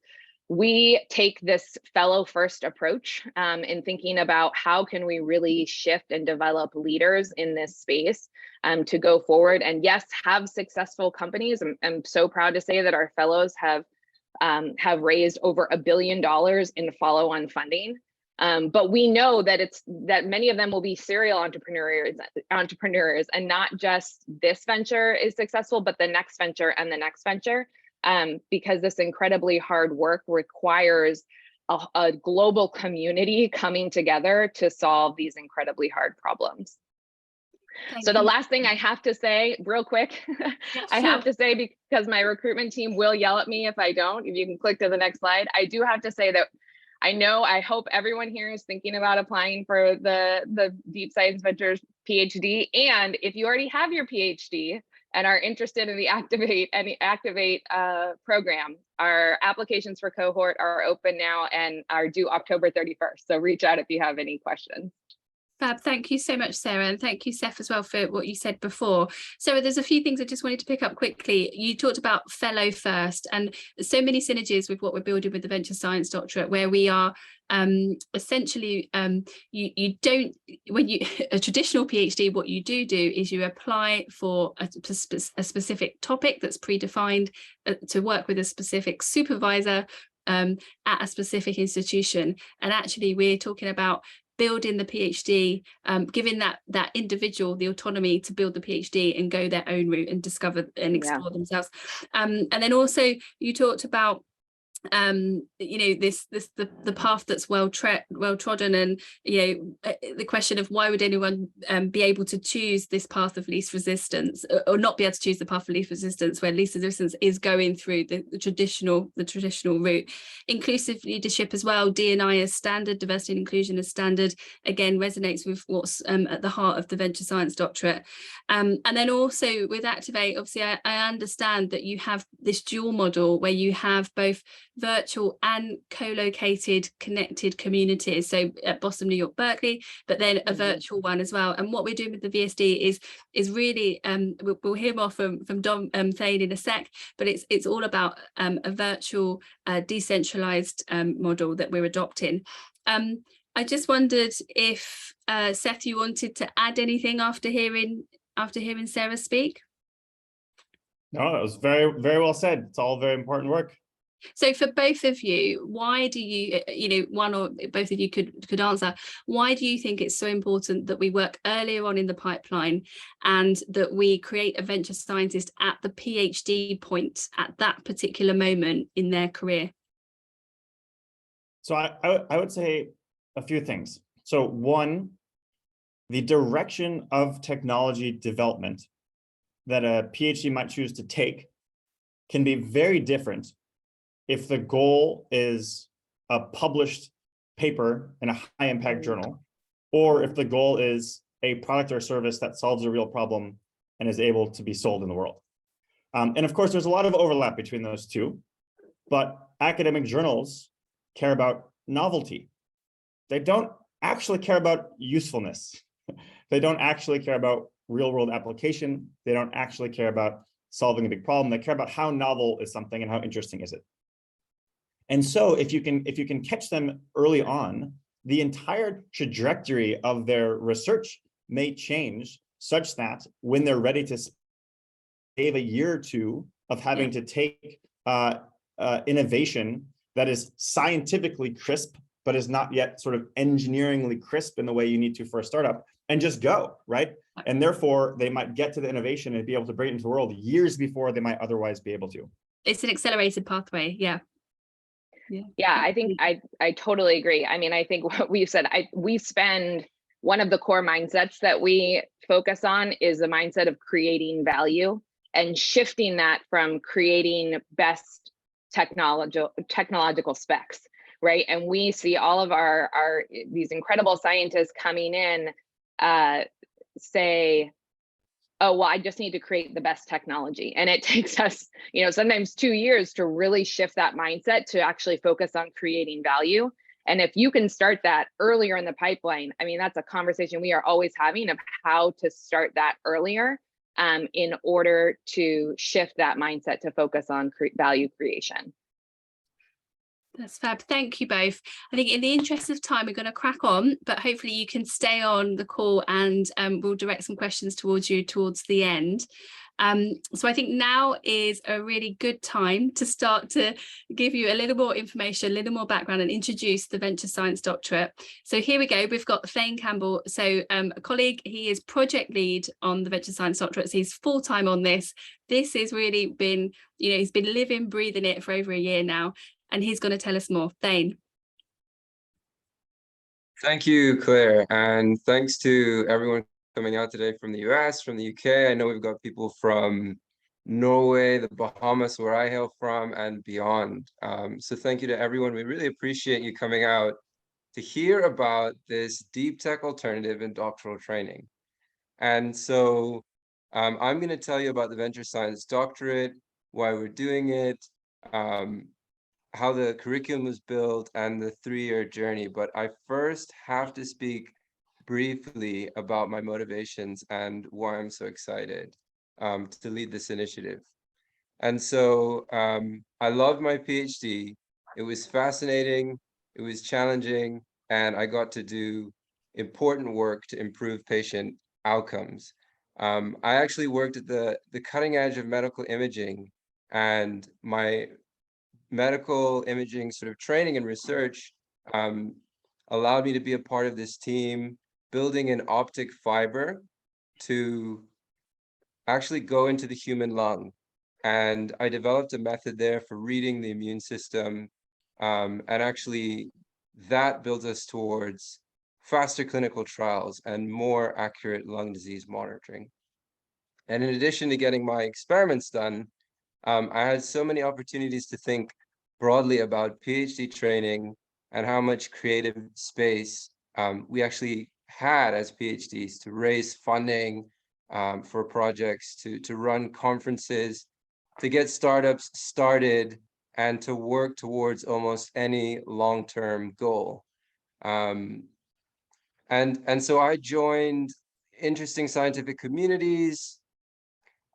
we take this fellow first approach in thinking about how can we really shift and develop leaders in this space to go forward and, yes, have successful companies. I'm so proud to say that our fellows have raised over $1 billion in follow-on funding. But we know that many of them will be serial entrepreneurs, and not just this venture is successful, but the next venture and the next venture, because this incredibly hard work requires a global community coming together to solve these incredibly hard problems. So the last thing I have to say real quick, I have to say, because my recruitment team will yell at me if I don't, if you can click to the next slide, I do have to say that I hope everyone here is thinking about applying for the Deep Science Ventures PhD. And if you already have your PhD and are interested in the Activate program, our applications for cohort are open now and are due October 31st. So reach out if you have any questions. Fab, thank you so much, Sarah, and thank you, Seth, as well for what you said before. So there's a few things I just wanted to pick up quickly. You talked about fellow first, and there's so many synergies with what we're building with the Venture Science Doctorate, where we are essentially, you don't, when you, a traditional PhD, what you do is you apply for a specific topic that's predefined to work with a specific supervisor at a specific institution. And actually we're talking about building the PhD, giving that individual the autonomy to build the PhD and go their own route and discover and explore themselves. And then also you talked about you know, the path that's well trodden, and you know, the question of why would anyone be able to choose this path of least resistance, or not be able to choose the path of least resistance, where least resistance is going through the traditional route. Inclusive leadership as well, D&I as standard, diversity and inclusion as standard, again resonates with what's at the heart of the Venture Science Doctorate. And then also with Activate, obviously I understand that you have this dual model where you have both virtual and co-located connected communities, so at Boston, New York, Berkeley, but then a virtual one as well. And what we're doing with the VSD is really we'll hear more from Dom Thane in a sec, but it's all about a virtual decentralized model that we're adopting. I just wondered if Seth, you wanted to add anything after hearing Sarah speak? No, that was very, very well said. It's all very important work. So for both of you, why do you, you know, one or both of you could answer, why do you think it's so important that we work earlier on in the pipeline and that we create a venture scientist at the PhD point at that particular moment in their career? So I would say a few things. So one, the direction of technology development that a PhD might choose to take can be very different if the goal is a published paper in a high impact journal, or if the goal is a product or service that solves a real problem and is able to be sold in the world. And of course, there's a lot of overlap between those two, but academic journals care about novelty. They don't actually care about usefulness. They don't actually care about real world application. They don't actually care about solving a big problem. They care about how novel is something and how interesting is it. And so if you can catch them early on, the entire trajectory of their research may change such that when they're ready to save a year or two of having to take innovation that is scientifically crisp, but is not yet sort of engineeringly crisp in the way you need to for a startup, and just go, right? And therefore, they might get to the innovation and be able to bring it into the world years before they might otherwise be able to. It's an accelerated pathway, yeah. Yeah, I think I totally agree. I mean, I think what we've said, we spend, one of the core mindsets that we focus on is the mindset of creating value and shifting that from creating best technological specs, right? And we see all of our these incredible scientists coming in say, oh, well, I just need to create the best technology. And it takes us, you know, sometimes 2 years to really shift that mindset to actually focus on creating value. And if you can start that earlier in the pipeline, I mean, that's a conversation we are always having of how to start that earlier in order to shift that mindset to focus on value creation. That's fab. Thank you both. I think in the interest of time, we're going to crack on, but hopefully you can stay on the call and we'll direct some questions towards you towards the end. So I think now is a really good time to start to give you a little more information, a little more background, and introduce the Venture Science Doctorate. So here we go. We've got Thane Campbell. So a colleague, he is project lead on the Venture Science Doctorate. So he's full-time on this. This has really been, you know, he's been living, breathing it for over a year now. And he's going to tell us more. Thane. Thank you, Claire. And thanks to everyone coming out today from the US, from the UK. I know we've got people from Norway, the Bahamas, where I hail from, and beyond. So thank you to everyone. We really appreciate you coming out to hear about this deep tech alternative in doctoral training. And so I'm going to tell you about the Venture Science Doctorate, why we're doing it, how the curriculum was built, and the 3-year journey. But I first have to speak briefly about my motivations and why I'm so excited to lead this initiative. And so I loved my PhD. It was fascinating, it was challenging, and I got to do important work to improve patient outcomes. I actually worked at the cutting edge of medical imaging, and my medical imaging sort of training and research allowed me to be a part of this team building an optic fiber to actually go into the human lung. And I developed a method there for reading the immune system. And actually that builds us towards faster clinical trials and more accurate lung disease monitoring. And in addition to getting my experiments done, I had so many opportunities to think broadly about PhD training and how much creative space we actually had as PhDs to raise funding for projects, to run conferences, to get startups started, and to work towards almost any long-term goal. And so I joined interesting scientific communities.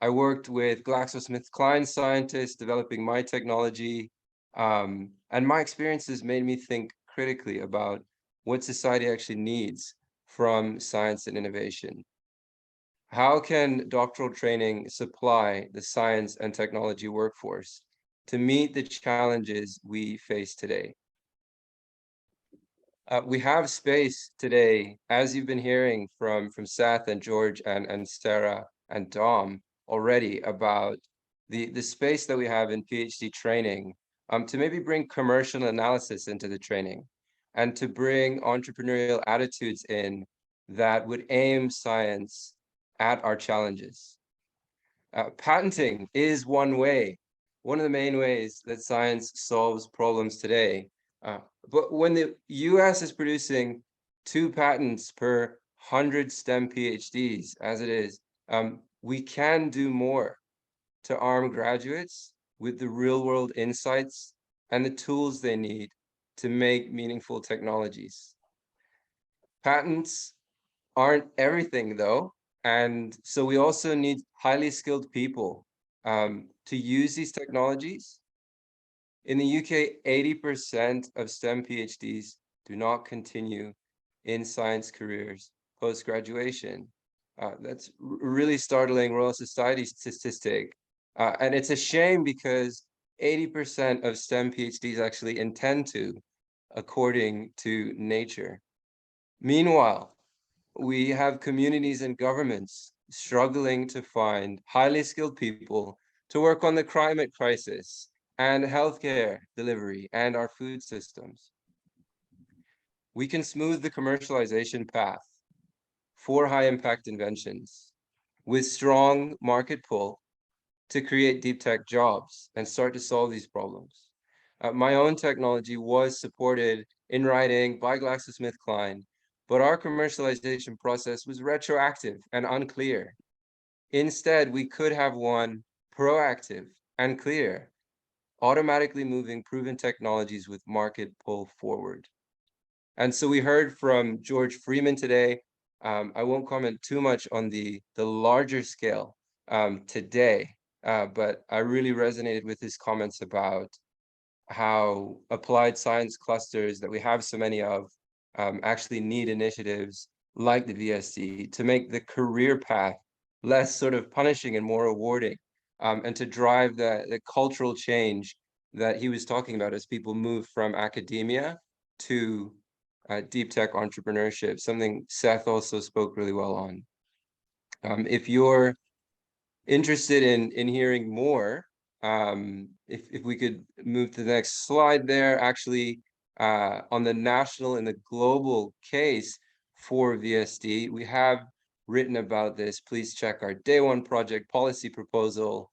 I worked with GlaxoSmithKline scientists developing my technology, and my experiences made me think critically about what society actually needs from science and innovation. How can doctoral training supply the science and technology workforce to meet the challenges we face today? We have space today, as you've been hearing from Seth and George and Sarah and Dom already, about the space that we have in PhD training to maybe bring commercial analysis into the training and to bring entrepreneurial attitudes in that would aim science at our challenges. Patenting is one way, one of the main ways that science solves problems today. But when the US is producing 2 patents per 100 STEM PhDs, as it is, we can do more to arm graduates with the real-world insights and the tools they need to make meaningful technologies. Patents aren't everything, though, and so we also need highly skilled people to use these technologies. In the UK, 80% of STEM PhDs do not continue in science careers post-graduation. That's really startling Royal Society statistic. And it's a shame because 80% of STEM PhDs actually intend to, according to Nature. Meanwhile, we have communities and governments struggling to find highly skilled people to work on the climate crisis and healthcare delivery and our food systems. We can smooth the commercialization path for high impact inventions with strong market pull to create deep tech jobs and start to solve these problems. My own technology was supported in writing by GlaxoSmithKline, but our commercialization process was retroactive and unclear. Instead, we could have one proactive and clear, automatically moving proven technologies with market pull forward. And so we heard from George Freeman today. I won't comment too much on the larger scale today, but I really resonated with his comments about how applied science clusters that we have so many of actually need initiatives like the VSD to make the career path less sort of punishing and more rewarding, and to drive the cultural change that he was talking about as people move from academia to deep tech entrepreneurship, something Seth also spoke really well on. If you're interested in hearing more, if we could move to the next slide there, actually on the national and the global case for VSD, we have written about this. Please check our Day One project policy proposal,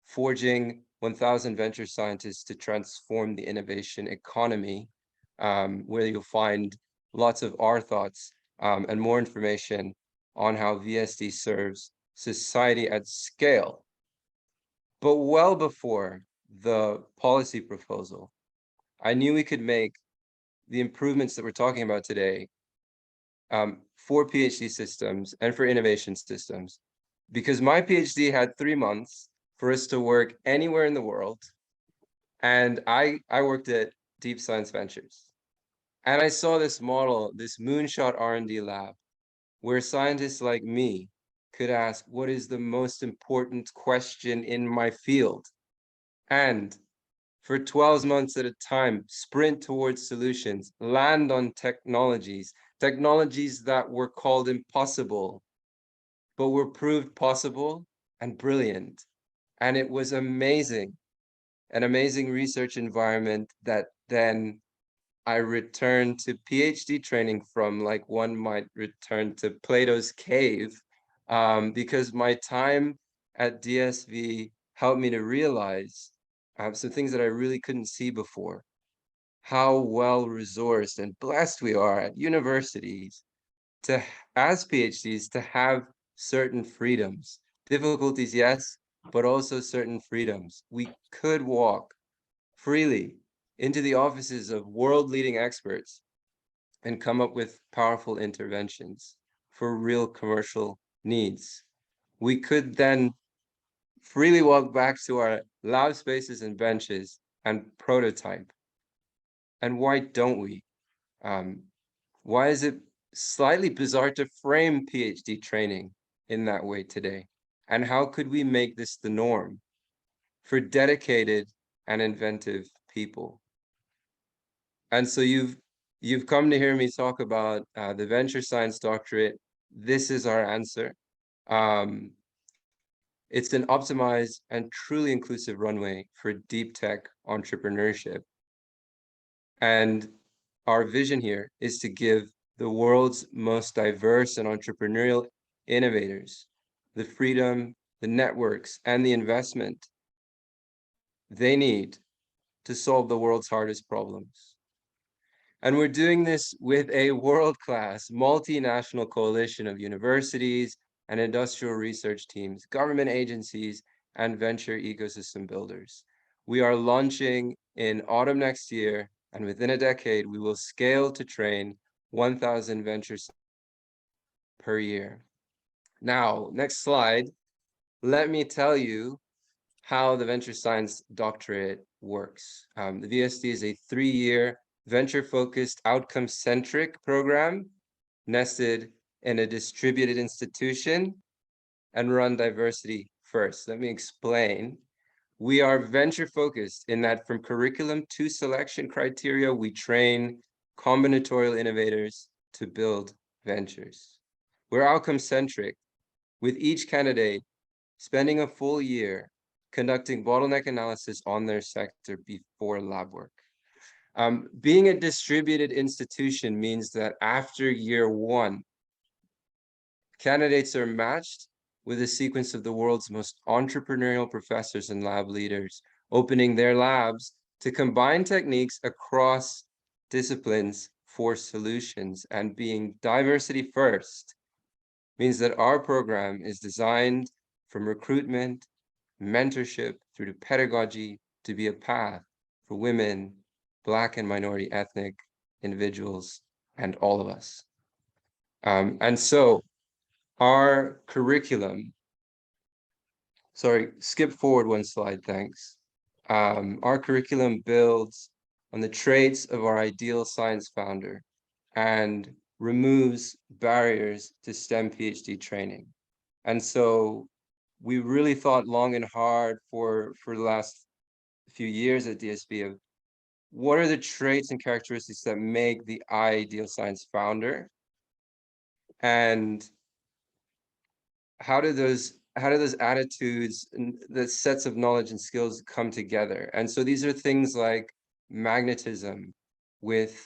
Forging 1,000 Venture Scientists to Transform the Innovation Economy, where you'll find lots of our thoughts and more information on how VSD serves society at scale. But well before the policy proposal, I knew we could make the improvements that we're talking about today for PhD systems and for innovation systems, because my PhD had 3 months for us to work anywhere in the world. And I worked at Deep Science Ventures. And I saw this model, this moonshot R&D lab, where scientists like me could ask, what is the most important question in my field? And for 12 months at a time, sprint towards solutions, land on technologies that were called impossible, but were proved possible and brilliant. And it was amazing, an amazing research environment that then I returned to PhD training from, like one might return to Plato's cave, because my time at DSV helped me to realize some things that I really couldn't see before. How well resourced and blessed we are at universities to, as PhDs, to have certain freedoms. Difficulties, yes, but also certain freedoms. We could walk freely into the offices of world-leading experts and come up with powerful interventions for real commercial needs. We could then freely walk back to our lab spaces and benches and prototype. And why don't we? Why is it slightly bizarre to frame PhD training in that way today? And how could we make this the norm for dedicated and inventive people? And so you've come to hear me talk about the Venture Science Doctorate. This is our answer. It's an optimized and truly inclusive runway for deep tech entrepreneurship. And our vision here is to give the world's most diverse and entrepreneurial innovators the freedom, the networks, and the investment they need to solve the world's hardest problems. And we're doing this with a world-class multinational coalition of universities and industrial research teams, government agencies, and venture ecosystem builders. We are launching in autumn next year, and within a decade, we will scale to train 1,000 ventures per year. Now, next slide. Let me tell you how the Venture Science Doctorate works. The VSD is a 3-year venture-focused, outcome-centric program nested in a distributed institution and run diversity first. Let me explain. We are venture-focused in that from curriculum to selection criteria, we train combinatorial innovators to build ventures. We're outcome-centric, with each candidate spending a full year conducting bottleneck analysis on their sector before lab work. Being a distributed institution means that after year 1, candidates are matched with a sequence of the world's most entrepreneurial professors and lab leaders, opening their labs to combine techniques across disciplines for solutions. And being diversity first means that our program is designed from recruitment, mentorship, through to pedagogy, to be a path for women, Black and minority ethnic individuals, and all of us. And so our curriculum, sorry, skip forward one slide, thanks. Our curriculum builds on the traits of our ideal science founder and removes barriers to STEM PhD training. And so we really thought long and hard for the last few years at DSB of what are the traits and characteristics that make the ideal science founder, and how do those attitudes and the sets of knowledge and skills come together? And so these are things like magnetism with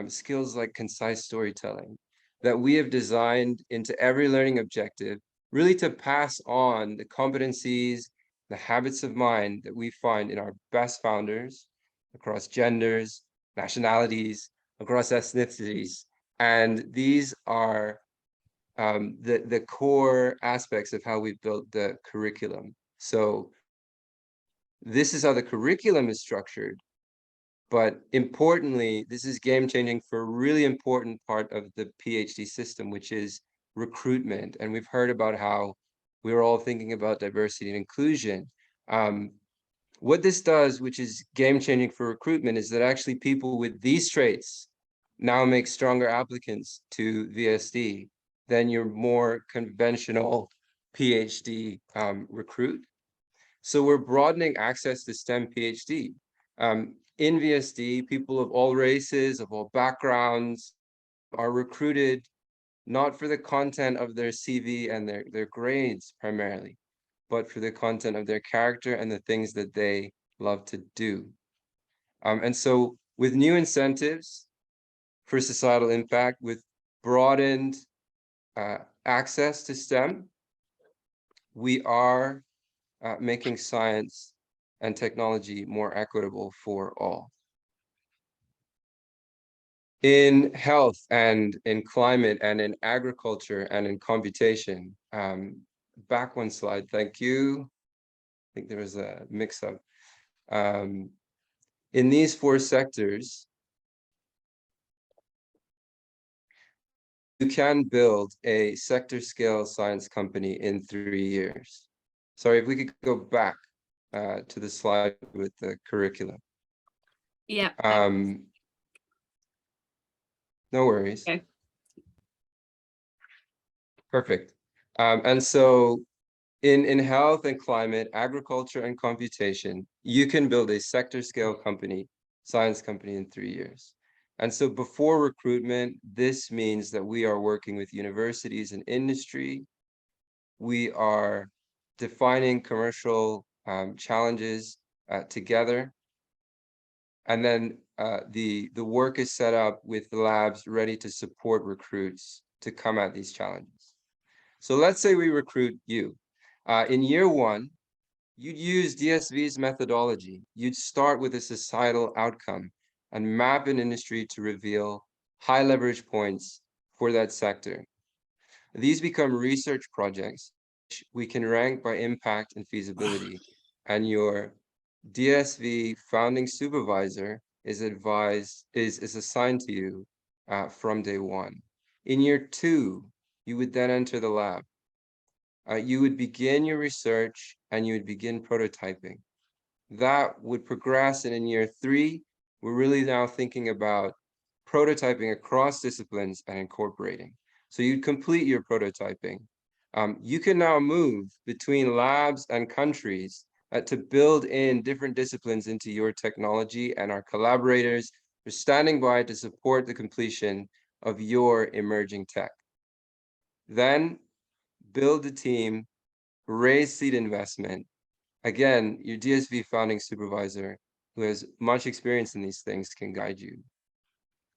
skills like concise storytelling that we have designed into every learning objective, really to pass on the competencies, the habits of mind that we find in our best founders across genders, nationalities, across ethnicities. And these are the core aspects of how we've built the curriculum. So this is how the curriculum is structured. But importantly, this is game changing for a really important part of the PhD system, which is recruitment. And we've heard about how we're all thinking about diversity and inclusion. What this does, which is game changing for recruitment, is that actually people with these traits now make stronger applicants to VSD than your more conventional PhD recruit. So we're broadening access to STEM PhD. In VSD, people of all races, of all backgrounds are recruited not for the content of their CV and their grades primarily, but for the content of their character and the things that they love to do. And so with new incentives for societal impact, with broadened access to STEM, we are making science and technology more equitable for all. In health and in climate and in agriculture and in computation, back one slide, thank you. I think there was a mix-up. In these four sectors, you can build a sector scale science company in 3 years. Sorry, if we could go back to the slide with the curriculum. Yeah. No worries. Okay. Perfect. And so in health and climate, agriculture and computation, you can build a sector scale company, science company in 3 years. And so before recruitment, this means that we are working with universities and industry. We are defining commercial challenges together. And then the work is set up with the labs ready to support recruits to come at these challenges. So let's say we recruit you. In year one, you'd use DSV's methodology. You'd start with a societal outcome and map an industry to reveal high leverage points for that sector. These become research projects, which we can rank by impact and feasibility. And your DSV founding supervisor is assigned to you from day one. In year two, you would then enter the lab. You would begin your research and you would begin prototyping. That would progress, and in year three, we're really now thinking about prototyping across disciplines and incorporating. So you'd complete your prototyping. You can now move between labs and countries to build in different disciplines into your technology, and our collaborators are standing by to support the completion of your emerging tech. Then build a team, raise seed investment. Again, your DSV founding supervisor, who has much experience in these things, can guide you.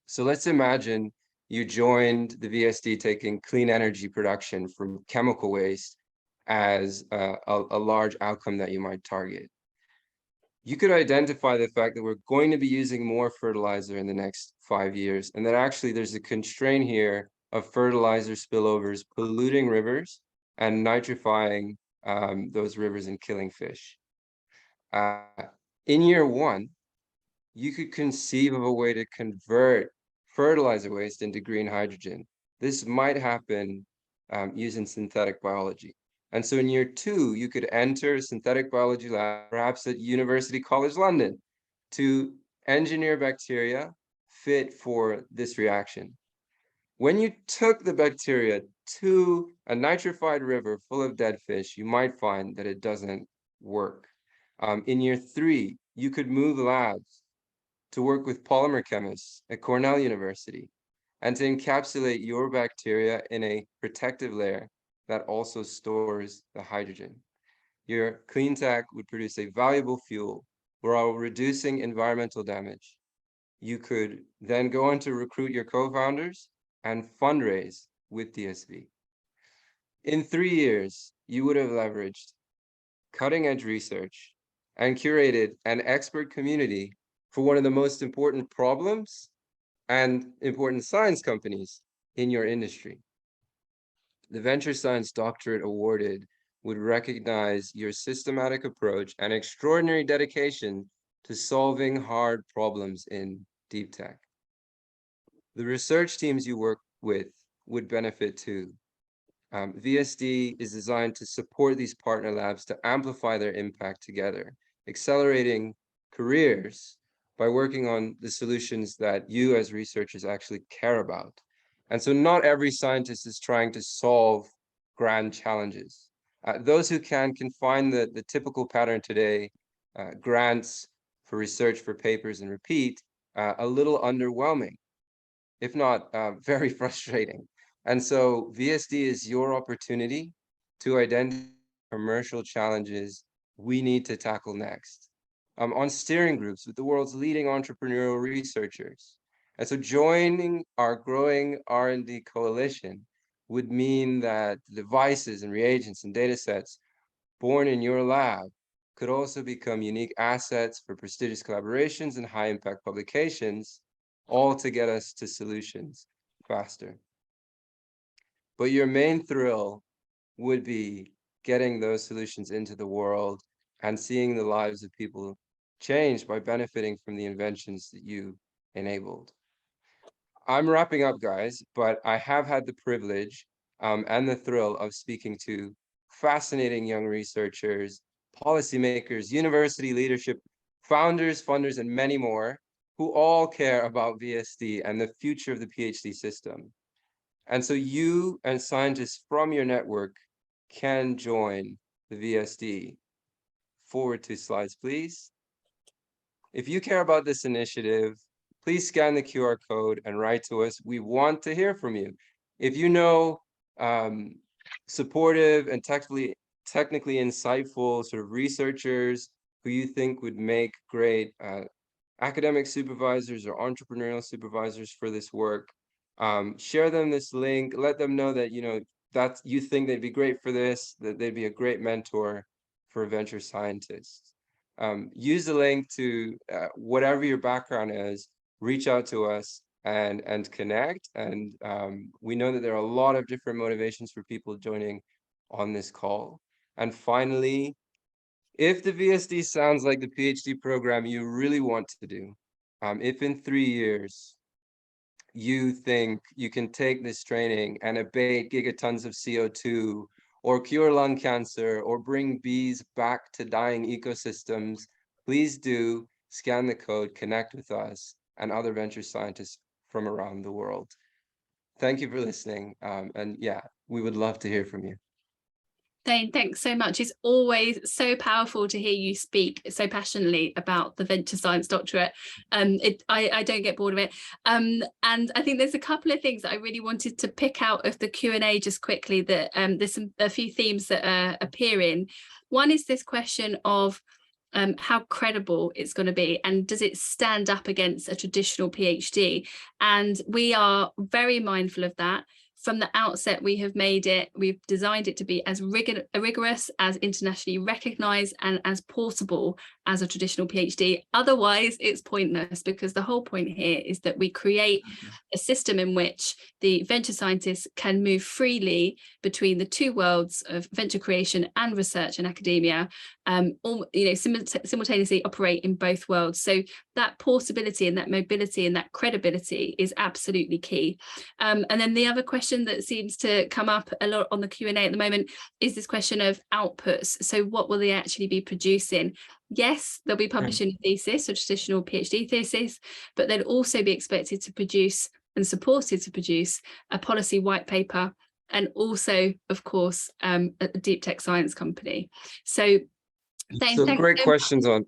So let's imagine you joined the VSD taking clean energy production from chemical waste as a large outcome that you might target. You could identify the fact that we're going to be using more fertilizer in the next 5 years, and that actually there's a constraint here of fertilizer spillovers polluting rivers and nitrifying those rivers and killing fish. In year one, you could conceive of a way to convert fertilizer waste into green hydrogen. This might happen using synthetic biology. And so in year two, you could enter a synthetic biology lab, perhaps at University College London, to engineer bacteria fit for this reaction. When you took the bacteria to a nitrified river full of dead fish, you might find that it doesn't work. In year three, you could move labs to work with polymer chemists at Cornell University and to encapsulate your bacteria in a protective layer that also stores the hydrogen. Your clean tech would produce a valuable fuel while reducing environmental damage. You could then go on to recruit your co-founders and fundraise with DSV. In 3 years, you would have leveraged cutting-edge research and curated an expert community for one of the most important problems and important science companies in your industry. The Venture Science Doctorate awarded would recognize your systematic approach and extraordinary dedication to solving hard problems in deep tech. The research teams you work with would benefit too. VSD is designed to support these partner labs to amplify their impact together, accelerating careers by working on the solutions that you as researchers actually care about. And so not every scientist is trying to solve grand challenges. Those who can find the typical pattern today, grants for research for papers and repeat, a little underwhelming, if not very frustrating. And so VSD is your opportunity to identify commercial challenges we need to tackle next. On steering groups with the world's leading entrepreneurial researchers. And so joining our growing R&D coalition would mean that devices and reagents and data sets born in your lab could also become unique assets for prestigious collaborations and high impact publications, all to get us to solutions faster. But your main thrill would be getting those solutions into the world and seeing the lives of people change by benefiting from the inventions that you enabled. I'm wrapping up, guys, but I have had the privilege and the thrill of speaking to fascinating young researchers, policymakers, university leadership, founders, funders, and many more who all care about VSD and the future of the PhD system. And so you and scientists from your network can join the VSD. Forward 2 slides, please. If you care about this initiative, please scan the QR code and write to us. We want to hear from you. If you know supportive and technically insightful sort of researchers who you think would make great academic supervisors or entrepreneurial supervisors for this work, share them this link, let them know that you think they'd be great for this, that they'd be a great mentor for venture scientists. Use the link to whatever your background is, reach out to us and connect. And we know that there are a lot of different motivations for people joining on this call. And finally, if the VSD sounds like the PhD program you really want to do, if in 3 years you think you can take this training and abate gigatons of CO2 or cure lung cancer or bring bees back to dying ecosystems, please do scan the code, connect with us and other venture scientists from around the world. Thank you for listening. And yeah, we would love to hear from you. Thane, thanks so much. It's always so powerful to hear you speak so passionately about the Venture Science Doctorate. I don't get bored of it. And I think there's a couple of things that I really wanted to pick out of the Q&A just quickly, that there's a few themes that are appearing. One is this question of how credible it's going to be, and does it stand up against a traditional PhD? And we are very mindful of that. From the outset, we've designed it to be as rigorous, as internationally recognized, and as portable as a traditional PhD. Otherwise, it's pointless, because the whole point here is that we create a system in which the venture scientists can move freely between the two worlds of venture creation and research and academia, simultaneously operate in both worlds. So that portability and that mobility and that credibility is absolutely key. And then the other question that seems to come up a lot on the Q&A at the moment is this question of outputs. So what will they actually be producing? Yes, they'll be publishing a thesis, a traditional PhD thesis, but they'll also be expected to produce and supported to produce a policy white paper, and also, of course, a deep tech science company. So, great questions on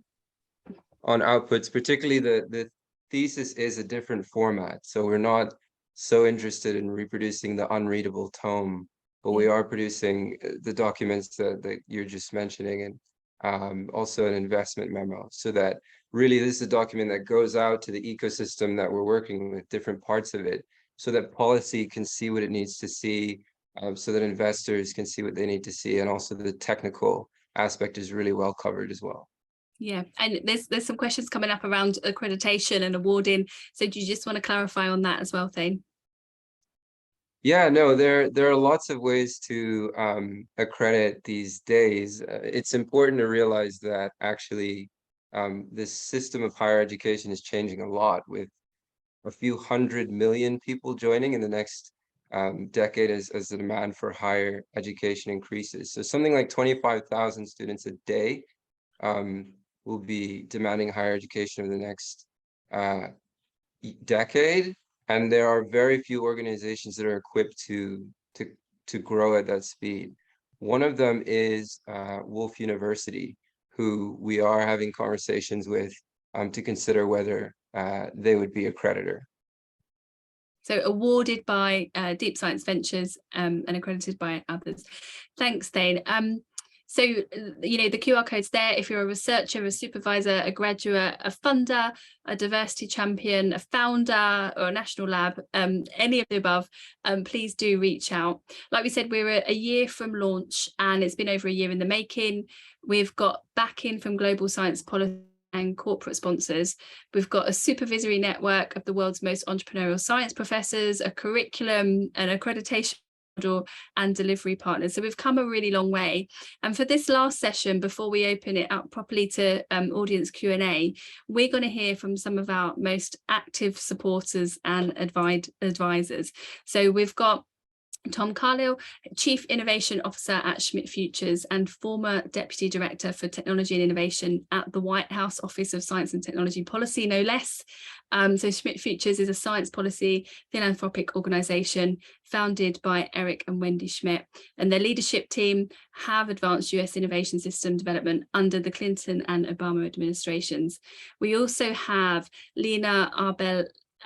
outputs, particularly the thesis is a different format. So we're not so interested in reproducing the unreadable tome, but we are producing the documents that you're just mentioning, and also an investment memo, so that really this is a document that goes out to the ecosystem that we're working with, different parts of it, so that policy can see what it needs to see, so that investors can see what they need to see, and also the technical aspect is really well covered as well. Yeah, and there's some questions coming up around accreditation and awarding. So do you just want to clarify on that as well, Thane? Yeah, no, there are lots of ways to accredit these days. It's important to realize that actually this system of higher education is changing a lot, with a few 100 million people joining in the next decade as the demand for higher education increases. So something like 25,000 students a day will be demanding higher education over the next decade. And there are very few organizations that are equipped to grow at that speed. One of them is Wolf University, who we are having conversations with to consider whether they would be a creditor. So awarded by Deep Science Ventures and accredited by others. Thanks, Thane. So, you know, the QR code's there. If you're a researcher, a supervisor, a graduate, a funder, a diversity champion, a founder, or a national lab, any of the above, please do reach out. Like we said, we're a year from launch and it's been over a year in the making. We've got backing from global science policy and corporate sponsors. We've got a supervisory network of the world's most entrepreneurial science professors, a curriculum, an accreditation model, and delivery partners. So we've come a really long way. And for this last session, before we open it up properly to audience Q&A, we're going to hear from some of our most active supporters and advisors. So we've got Tom Kalil, Chief Innovation Officer at Schmidt Futures and former Deputy Director for Technology and Innovation at the White House Office of Science and Technology Policy, no less. So Schmidt Futures is a science policy philanthropic organisation founded by Eric and Wendy Schmidt, and their leadership team have advanced US innovation system development under the Clinton and Obama administrations. We also have Lina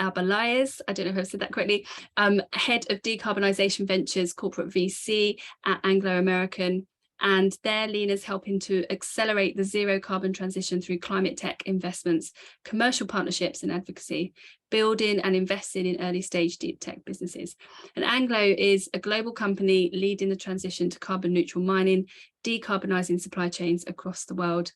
Arbelaez, I don't know if I've said that correctly, Head of Decarbonisation Ventures Corporate VC at Anglo American, and there Lina's helping to accelerate the zero carbon transition through climate tech investments, commercial partnerships and advocacy, building and investing in early stage deep tech businesses. And Anglo is a global company leading the transition to carbon neutral mining, decarbonising supply chains across the world.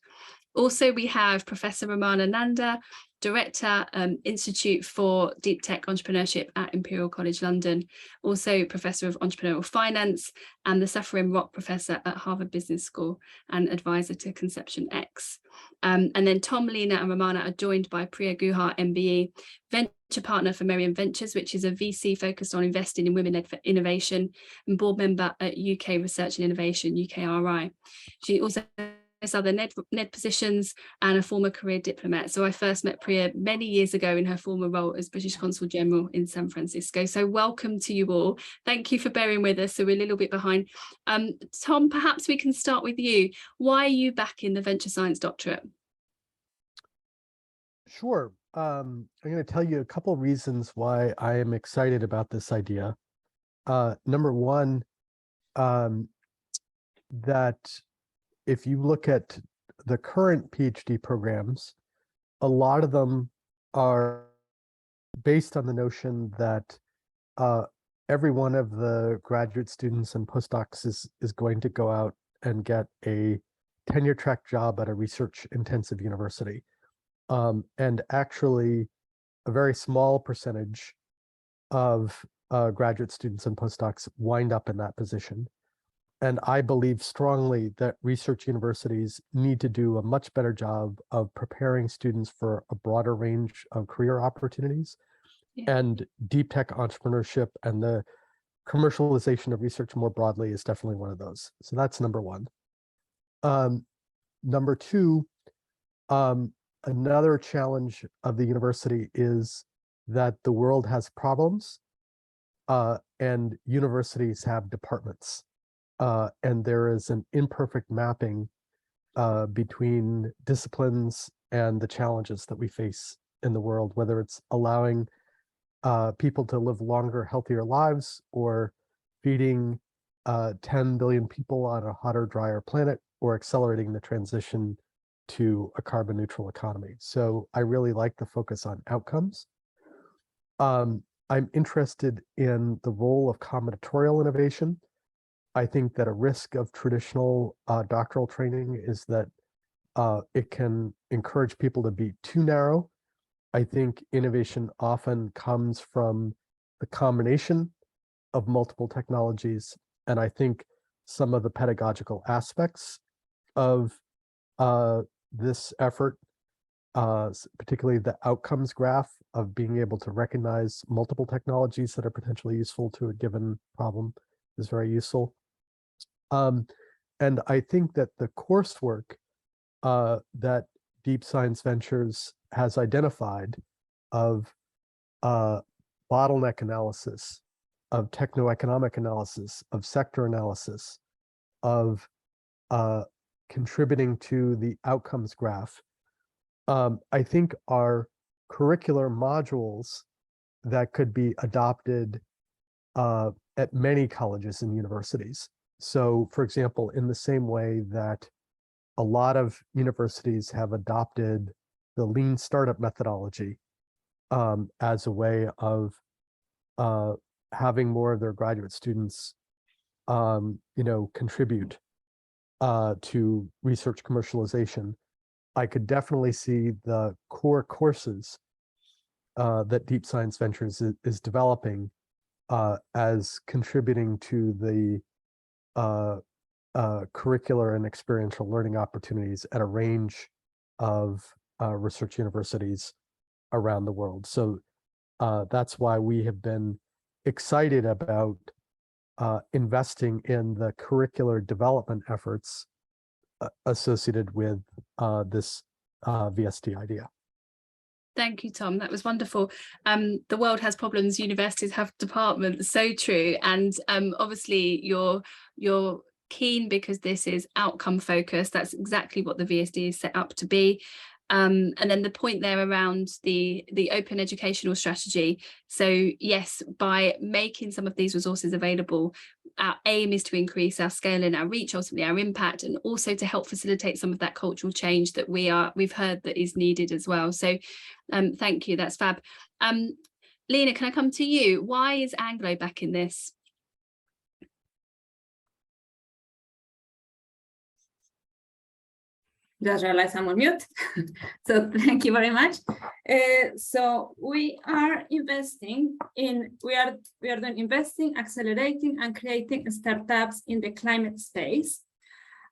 Also, we have Professor Ramana Nanda, Director, Institute for Deep Tech Entrepreneurship at Imperial College London, also Professor of Entrepreneurial Finance and the Safarim Rock Professor at Harvard Business School and advisor to Conception X. And then Tom, Lina and Ramana are joined by Priya Guha, MBE, Venture Partner for Meriam Ventures, which is a VC focused on investing in women-led innovation, and board member at UK Research and Innovation, UKRI. She also other NED positions and a former career diplomat. So I first met Priya many years ago in her former role as British Consul General in San Francisco. So welcome to you all. Thank you for bearing with us. So we're a little bit behind. Tom, perhaps we can start with you. Why are you back in the Venture Science Doctorate? Sure. I'm going to tell you a couple of reasons why I am excited about this idea. Number one, that if you look at the current PhD programs, a lot of them are based on the notion that every one of the graduate students and postdocs is going to go out and get a tenure track job at a research intensive university. And actually a very small percentage of graduate students and postdocs wind up in that position. And I believe strongly that research universities need to do a much better job of preparing students for a broader range of career opportunities. Yeah. And deep tech entrepreneurship and the commercialization of research more broadly is definitely one of those. So that's number one. Number two, another challenge of the university is that the world has problems and universities have departments. And there is an imperfect mapping between disciplines and the challenges that we face in the world, whether it's allowing people to live longer, healthier lives, or feeding 10 billion people on a hotter, drier planet, or accelerating the transition to a carbon neutral economy. So I really like the focus on outcomes. I'm interested in the role of combinatorial innovation. I think that a risk of traditional doctoral training is that it can encourage people to be too narrow. I think innovation often comes from the combination of multiple technologies. And I think some of the pedagogical aspects of this effort particularly the outcomes graph of being able to recognize multiple technologies that are potentially useful to a given problem is very useful. And I think that the coursework that Deep Science Ventures has identified of bottleneck analysis, of techno-economic analysis, of sector analysis, of contributing to the outcomes graph, I think are curricular modules that could be adopted at many colleges and universities. So, for example, in the same way that a lot of universities have adopted the lean startup methodology as a way of having more of their graduate students, contribute to research commercialization, I could definitely see the core courses that Deep Science Ventures is developing as contributing to the curricular and experiential learning opportunities at a range of research universities around the world. So that's why we have been excited about investing in the curricular development efforts associated with this VSD idea. Thank you, Tom. That was wonderful. The world has problems, universities have departments. So true. And obviously you're keen because this is outcome focused. That's exactly what the VSD is set up to be. And then the point there around the open educational strategy. So yes, by making some of these resources available, our aim is to increase our scale and our reach, ultimately our impact, and also to help facilitate some of that cultural change that we've heard that is needed as well. So thank you, that's fab. Lina, can I come to you? Why is Anglo back in this? Just realized I'm on mute. So thank you very much. So we are investing in, we are doing investing, accelerating and creating startups in the climate space.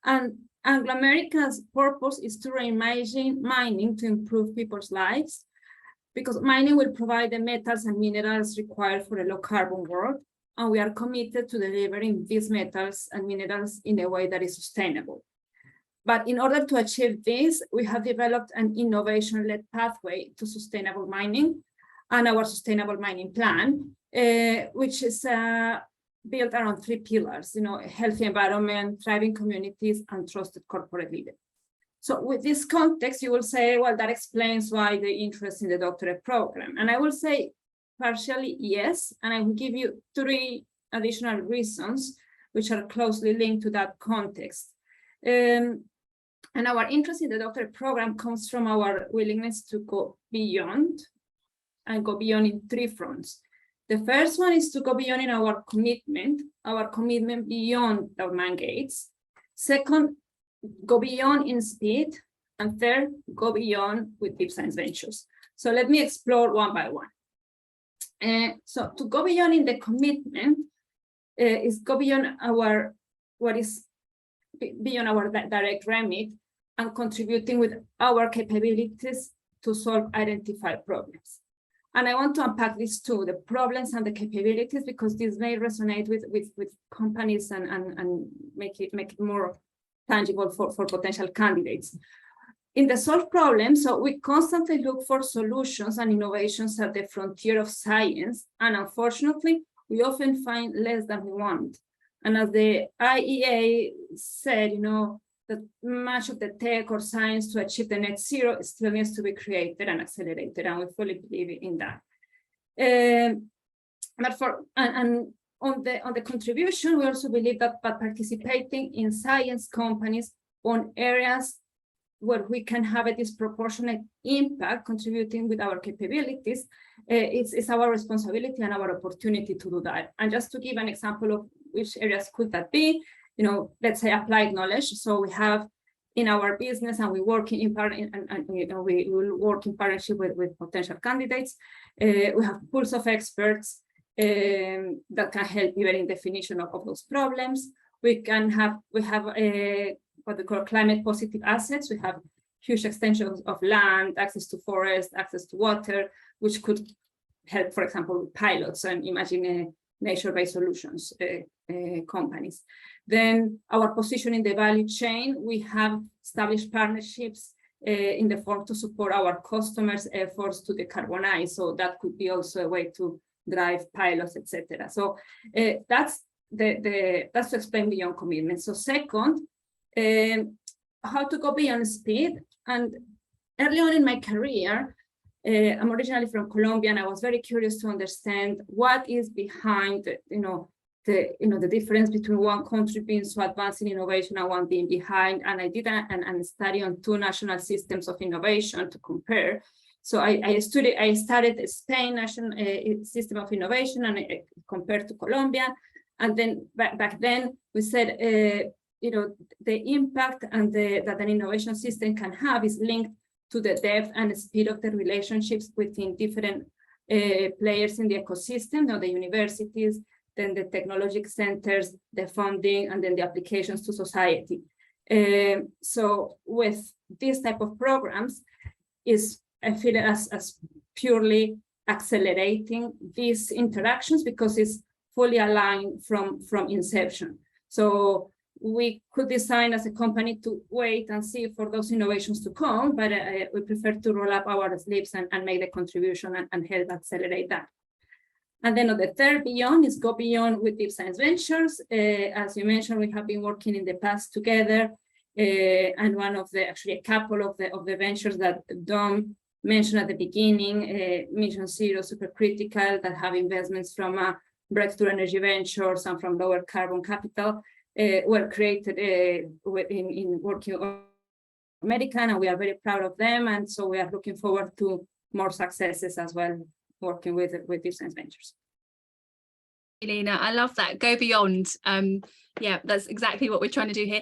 And Anglo America's purpose is to reimagine mining to improve people's lives, because mining will provide the metals and minerals required for a low carbon world. And we are committed to delivering these metals and minerals in a way that is sustainable. But in order to achieve this, we have developed an innovation-led pathway to sustainable mining and our sustainable mining plan, which is built around 3 pillars, a healthy environment, thriving communities, and trusted corporate leaders. So with this context, you will say, well, that explains why the interest in the doctorate program. And I will say partially yes, and I will give you 3 additional reasons which are closely linked to that context. And our interest in the doctorate program comes from our willingness to go beyond, and go beyond in 3 fronts. The first one is to go beyond in our commitment beyond our mandates. Second, go beyond in speed. And third, go beyond with Deep Science Ventures. So let me explore one by one. So to go beyond in the commitment is go beyond our, what is beyond our direct remit, and contributing with our capabilities to solve identified problems. And I want to unpack these 2, the problems and the capabilities, because this may resonate with companies and make it more tangible for potential candidates. In the solve problems, so we constantly look for solutions and innovations at the frontier of science, and unfortunately, we often find less than we want. And as the IEA said, that much of the tech or science to achieve the net zero still needs to be created and accelerated, and we fully believe in that. But on the contribution, we also believe that by participating in science companies on areas where we can have a disproportionate impact, contributing with our capabilities, it's our responsibility and our opportunity to do that. And just to give an example of which areas could that be, let's say applied knowledge. So we have in our business, and we work in we will work in partnership with potential candidates. We have pools of experts that can help even in definition of those problems. We have what we call climate positive assets. We have huge extensions of land, access to forest, access to water, which could help, for example, with pilots and imagine nature-based solutions companies. Then our position in the value chain, we have established partnerships in the form to support our customers' efforts to decarbonize. So that could be also a way to drive pilots, etc. So that's that's to explain beyond commitment. So second, how to go beyond speed. And early on in my career, I'm originally from Colombia, and I was very curious to understand what is behind, the difference between one country being so advanced in innovation and one being behind. And I did a study on two national systems of innovation to compare. So I studied Spain national system of innovation and compared to Colombia. And then back then we said, the impact and that an innovation system can have is linked to the depth and speed of the relationships within different players in the ecosystem, the universities, then the technological centers, the funding, and then the applications to society. So with this type of programs, I feel as purely accelerating these interactions because it's fully aligned from inception. So we could design as a company to wait and see for those innovations to come, but we prefer to roll up our sleeves and make the contribution and help accelerate that. And then on the third beyond is go beyond with Deep Science Ventures. As you mentioned, we have been working in the past together, and actually a couple of the ventures that Dom mentioned at the beginning, Mission Zero, Supercritical, that have investments from Breakthrough Energy Ventures and from Lower Carbon Capital, were created in working on American, and we are very proud of them. And so we are looking forward to more successes as well, working with Deep Science Ventures. Lina, I love that. Go beyond. Yeah, that's exactly what we're trying to do here.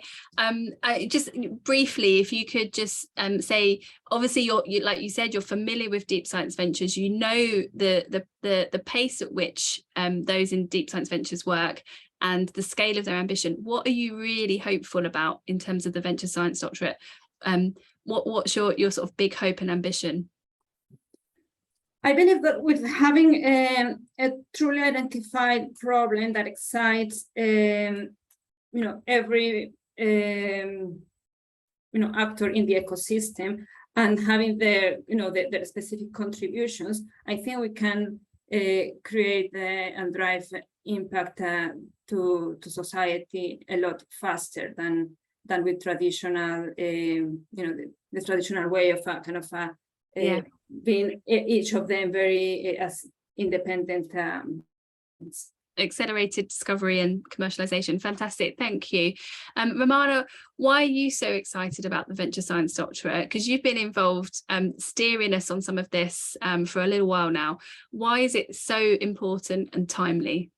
Just briefly, if you could just say, obviously you like you said, you're familiar with Deep Science Ventures. You know the pace at which those in Deep Science Ventures work and the scale of their ambition. What are you really hopeful about in terms of the Venture Science Doctorate? What's your sort of big hope and ambition? I believe that with having a truly identified problem that excites, every, actor in the ecosystem and having their specific contributions, I think we can create and drive impact to society a lot faster than with traditional, the traditional way of being each of them very as independent. Accelerated discovery and commercialization. Fantastic, thank you. Ramana, why are you so excited about the Venture Science Doctorate? Because you've been involved steering us on some of this for a little while now. Why is it so important and timely?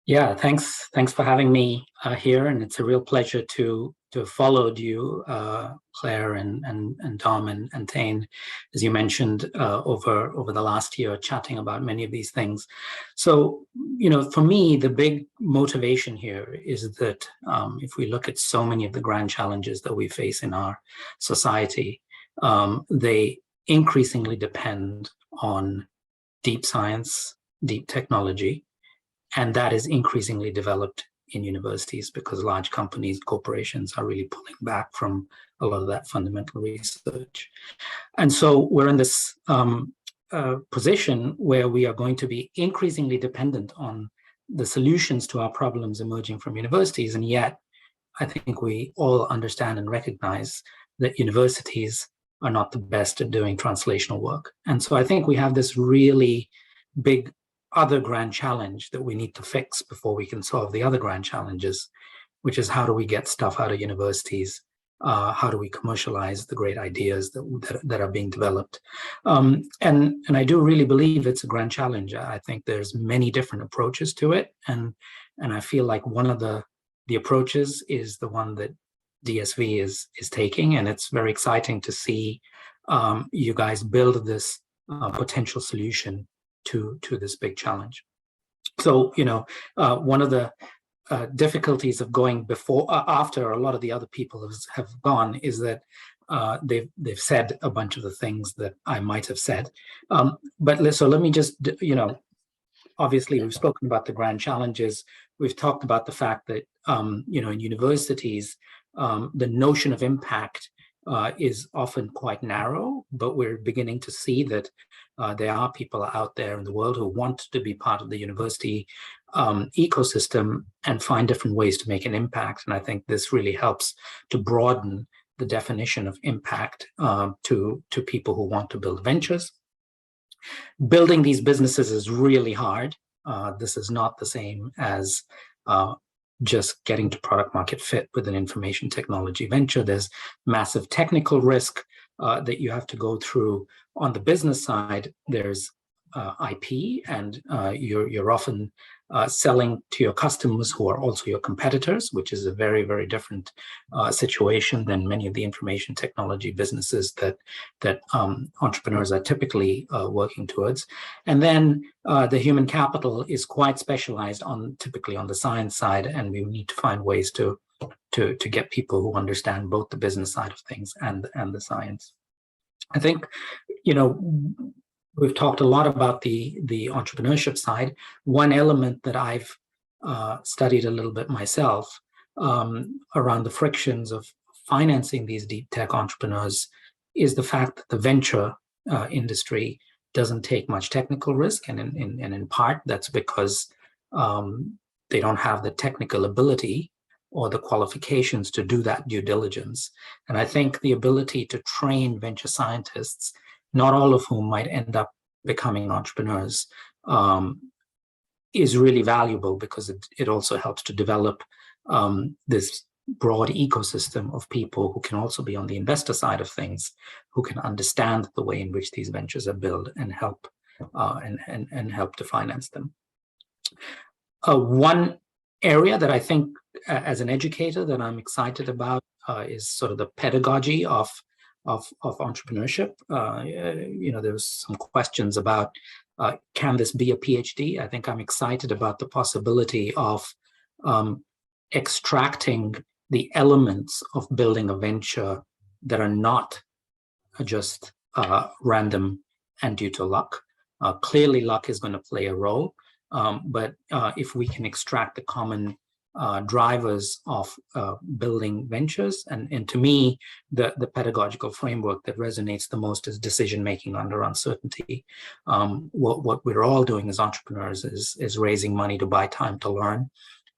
Yeah, thanks for having me here, and it's a real pleasure to have followed you, Claire and Dom and Thane, as you mentioned, over the last year, chatting about many of these things. So, for me, the big motivation here is that if we look at so many of the grand challenges that we face in our society, they increasingly depend on deep science, deep technology, and that is increasingly developed in universities because large companies, corporations are really pulling back from a lot of that fundamental research. And so we're in this position where we are going to be increasingly dependent on the solutions to our problems emerging from universities. And yet, I think we all understand and recognize that universities are not the best at doing translational work. And so I think we have this really big other grand challenge that we need to fix before we can solve the other grand challenges, which is how do we get stuff out of universities? How do we commercialize the great ideas that are being developed? And I do really believe it's a grand challenge. I think there's many different approaches to it. And I feel like one of the approaches is the one that DSV is taking. And it's very exciting to see you guys build this potential solution to this big challenge. So, one of the difficulties of going after a lot of the other people have gone is that they've said a bunch of the things that I might have said. So let me just, obviously we've spoken about the grand challenges. We've talked about the fact that, in universities, the notion of impact is often quite narrow, but we're beginning to see that there are people out there in the world who want to be part of the university ecosystem and find different ways to make an impact. And I think this really helps to broaden the definition of impact to people who want to build ventures. Building these businesses is really hard. This is not the same as just getting to product market fit with an information technology venture. There's massive technical risk that you have to go through. On the business side, there's IP, and you're often selling to your customers who are also your competitors, which is a very, very different situation than many of the information technology businesses that entrepreneurs are typically working towards. And then the human capital is quite specialized typically on the science side, and we need to find ways to get people who understand both the business side of things and the science. I think, we've talked a lot about the entrepreneurship side. One element that I've studied a little bit myself around the frictions of financing these deep tech entrepreneurs is the fact that the venture industry doesn't take much technical risk, and in part that's because they don't have the technical ability or the qualifications to do that due diligence. And I think the ability to train venture scientists, not all of whom might end up becoming entrepreneurs, is really valuable, because it also helps to develop this broad ecosystem of people who can also be on the investor side of things, who can understand the way in which these ventures are built and help to finance them. One area that I think, as an educator, that I'm excited about is sort of the pedagogy of entrepreneurship. There was some questions about, can this be a PhD? I think I'm excited about the possibility of extracting the elements of building a venture that are not just random and due to luck. Clearly, luck is going to play a role, but if we can extract the common drivers of building ventures, and to me, the pedagogical framework that resonates the most is decision-making under uncertainty. What we're all doing as entrepreneurs is raising money to buy time to learn.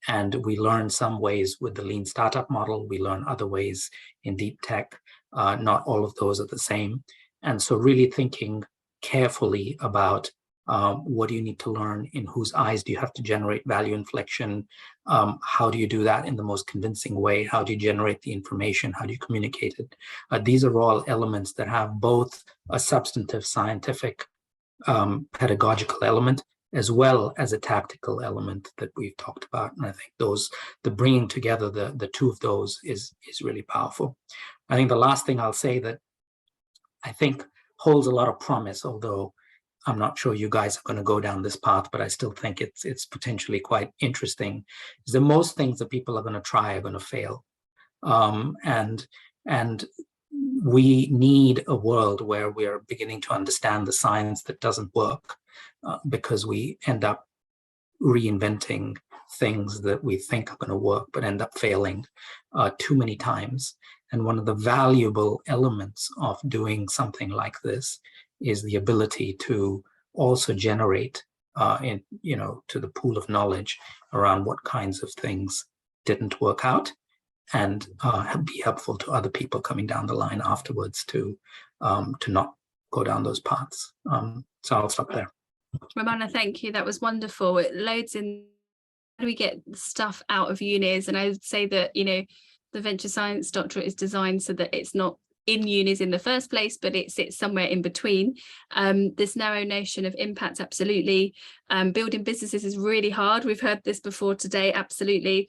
And we learn some ways with the lean startup model. We learn other ways in deep tech. Not all of those are the same. And so really thinking carefully about what do you need to learn, in whose eyes do you have to generate value inflection, how do you do that in the most convincing way, how do you generate the information, how do you communicate it. These are all elements that have both a substantive scientific pedagogical element as well as a tactical element that we've talked about. And I think the bringing together the two of those is really powerful. I think the last thing I'll say that I think holds a lot of promise, although I'm not sure you guys are going to go down this path, but I still think it's potentially quite interesting, is that most things that people are going to try are going to fail. And we need a world where we're beginning to understand the science that doesn't work, because we end up reinventing things that we think are going to work but end up failing too many times. And one of the valuable elements of doing something like this is the ability to also generate to the pool of knowledge around what kinds of things didn't work out, and be helpful to other people coming down the line afterwards to not go down those paths. So I'll stop there. Ramana, thank you. That was wonderful. It loads in. How do we get stuff out of unis? And I would say that, the Venture Science Doctorate is designed so that it's not in unis in the first place, but it sits somewhere in between. This narrow notion of impact, absolutely. Building businesses is really hard. We've heard this before today, absolutely.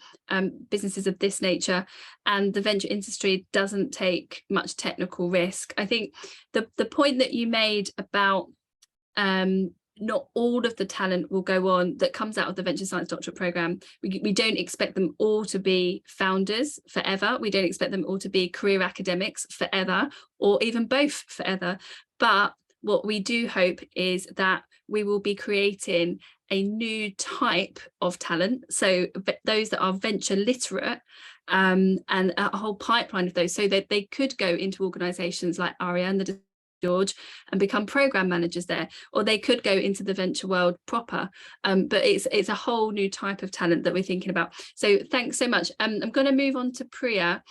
Businesses of this nature, and the venture industry doesn't take much technical risk. I think the point that you made about not all of the talent will go on that comes out of the Venture Science Doctorate Programme. We don't expect them all to be founders forever. We don't expect them all to be career academics forever, or even both forever. But what we do hope is that we will be creating a new type of talent. So those that are venture literate, and a whole pipeline of those, so that they could go into organisations like Ariane, George, and become program managers there, or they could go into the venture world proper. But it's a whole new type of talent that we're thinking about. So thanks so much. I'm going to move on to Priya.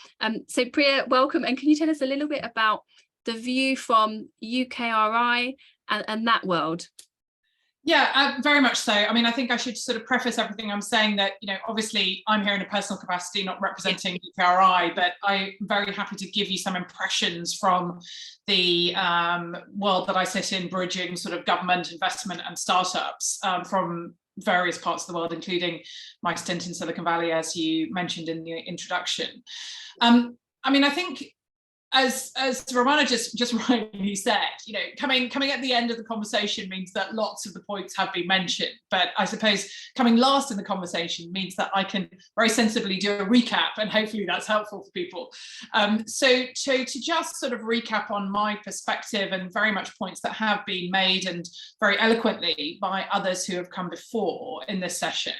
So Priya, welcome, and can you tell us a little bit about the view from UKRI and that world? Yeah, very much so. I mean, I think I should sort of preface everything I'm saying that, you know, obviously I'm here in a personal capacity, not representing UKRI, but I'm very happy to give you some impressions from the world that I sit in, bridging sort of government, investment and startups from various parts of the world, including my stint in Silicon Valley, as you mentioned in the introduction. I mean, I think as Ramana just rightly said, you know, coming at the end of the conversation means that lots of the points have been mentioned, but I suppose coming last in the conversation means that I can very sensibly do a recap, and hopefully that's helpful for people. So to just sort of recap on my perspective, and very much points that have been made and very eloquently by others who have come before in this session.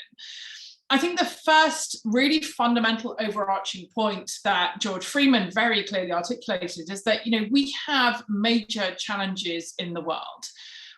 I think the first really fundamental overarching point that George Freeman very clearly articulated is that, you know, we have major challenges in the world,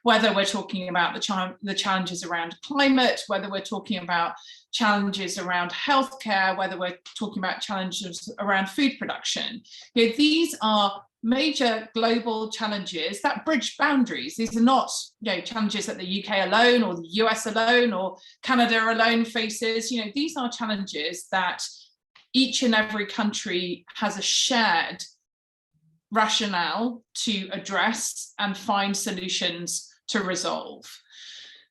whether we're talking about the challenges around climate, whether we're talking about challenges around healthcare, whether we're talking about challenges around food production. You know, these are major global challenges that bridge boundaries. These are not, you know, challenges that the UK alone or the US alone or Canada alone faces. You know, these are challenges that each and every country has a shared rationale to address and find solutions to resolve.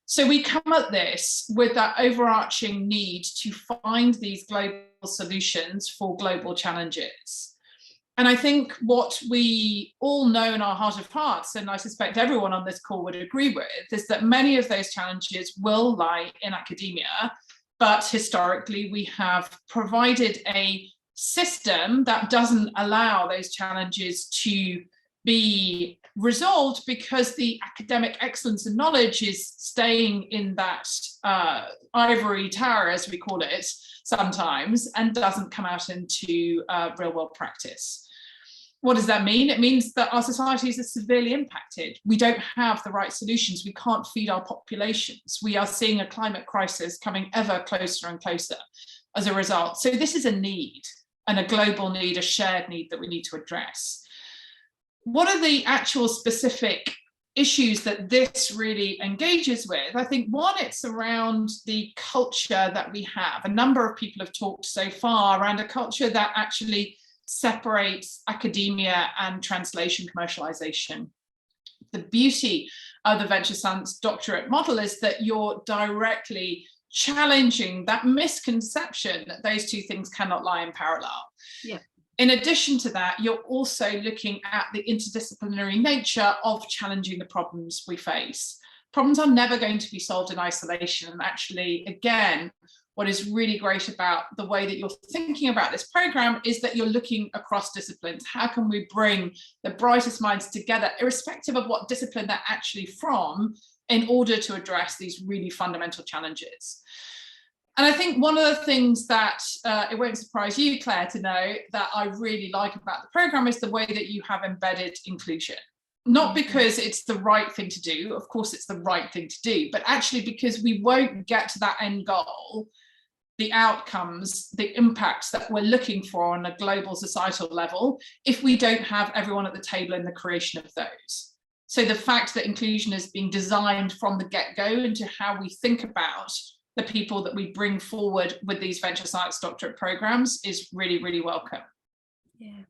So we come at this with that overarching need to find these global solutions for global challenges. And I think what we all know in our heart of hearts, and I suspect everyone on this call would agree with, is that many of those challenges will lie in academia, but historically we have provided a system that doesn't allow those challenges to be resolved because the academic excellence and knowledge is staying in that ivory tower, as we call it sometimes, and doesn't come out into real world practice. What does that mean? It means that our societies are severely impacted. We don't have the right solutions. We can't feed our populations. We are seeing a climate crisis coming ever closer and closer as a result. So this is a need, and a global need, a shared need that we need to address. What are the actual specific issues that this really engages with? I think one, it's around the culture that we have. A number of people have talked so far around a culture that actually separates academia and translation commercialization. The beauty of the Venture Science Doctorate model is that you're directly challenging that misconception that those two things cannot lie in parallel. Yeah. In addition to that, you're also looking at the interdisciplinary nature of challenging the problems we face. Problems are never going to be solved in isolation. And actually, again, what is really great about the way that you're thinking about this program is that you're looking across disciplines. How can we bring the brightest minds together, irrespective of what discipline they're actually from, in order to address these really fundamental challenges? And I think one of the things that it won't surprise you, Claire, to know that I really like about the program is the way that you have embedded inclusion. Not because it's the right thing to do, of course it's the right thing to do, but actually because we won't get to that end goal, the outcomes, the impacts that we're looking for on a global societal level, if we don't have everyone at the table in the creation of those. So the fact that inclusion is being designed from the get-go into how we think about the people that we bring forward with these Venture Science Doctorate programs is really, really welcome. Yeah.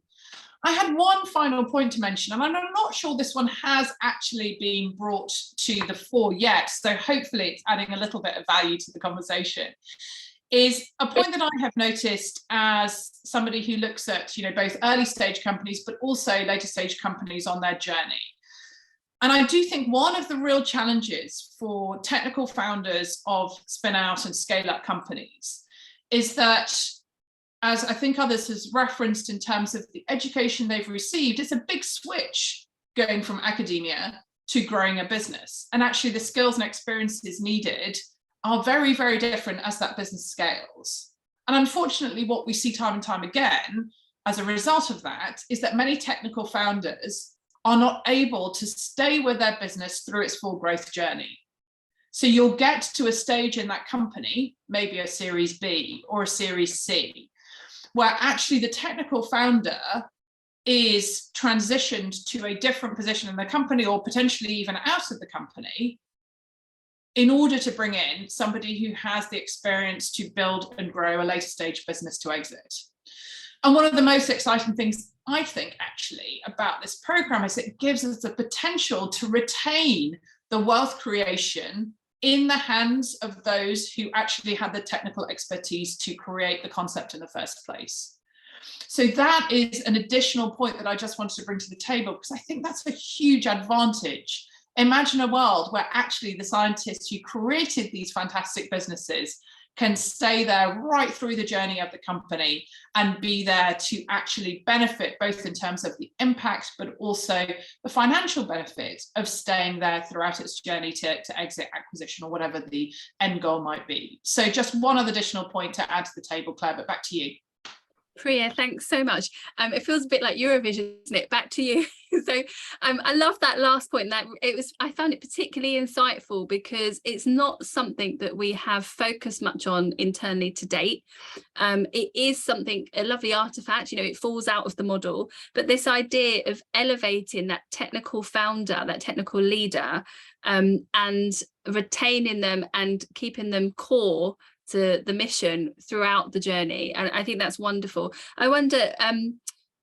I had one final point to mention, and I'm not sure this one has actually been brought to the fore yet, so hopefully it's adding a little bit of value to the conversation, is a point that I have noticed as somebody who looks at, you know, both early stage companies, but also later stage companies on their journey. And I do think one of the real challenges for technical founders of spin out and scale up companies is that, as I think others has referenced in terms of the education they've received, it's a big switch going from academia to growing a business. And actually the skills and experiences needed are very, very different as that business scales. And unfortunately, what we see time and time again as a result of that is that many technical founders are not able to stay with their business through its full growth journey. So you'll get to a stage in that company, maybe a Series B or a Series C, where actually the technical founder is transitioned to a different position in the company or potentially even out of the company in order to bring in somebody who has the experience to build and grow a later stage business to exit. And one of the most exciting things I think actually about this program is it gives us the potential to retain the wealth creation in the hands of those who actually had the technical expertise to create the concept in the first place. So that is an additional point that I just wanted to bring to the table, because I think that's a huge advantage. Imagine a world where actually the scientists who created these fantastic businesses can stay there right through the journey of the company and be there to actually benefit both in terms of the impact, but also the financial benefit of staying there throughout its journey to exit, acquisition, or whatever the end goal might be. So just one other additional point to add to the table, Claire, but back to you. Priya, thanks so much. It feels a bit like Eurovision, isn't it? Back to you. So I love that last point. That I found it particularly insightful because it's not something that we have focused much on internally to date. It is something, a lovely artifact, you know, it falls out of the model, but this idea of elevating that technical founder, that technical leader, and retaining them and keeping them core to the mission throughout the journey. And I think that's wonderful. I wonder,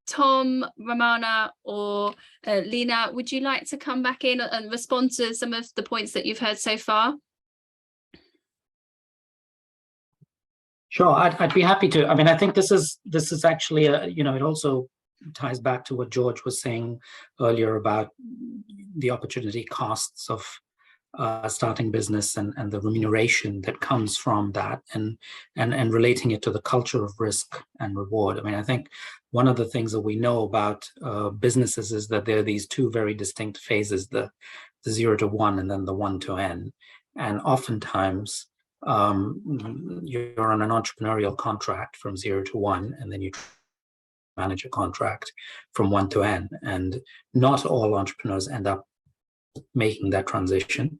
Tom, Ramana, or Lina, would you like to come back in and respond to some of the points that you've heard so far? Sure, I'd be happy to. I mean, I think this is actually you know, it also ties back to what George was saying earlier about the opportunity costs of starting business and the remuneration that comes from that, and relating it to the culture of risk and reward. I mean, I think one of the things that we know about businesses is that there are these two very distinct phases, the 0 to 1 and then the 1 to N. And oftentimes you're on an entrepreneurial contract from 0 to 1, and then you manage a contract from 1 to N. And not all entrepreneurs end up making that transition.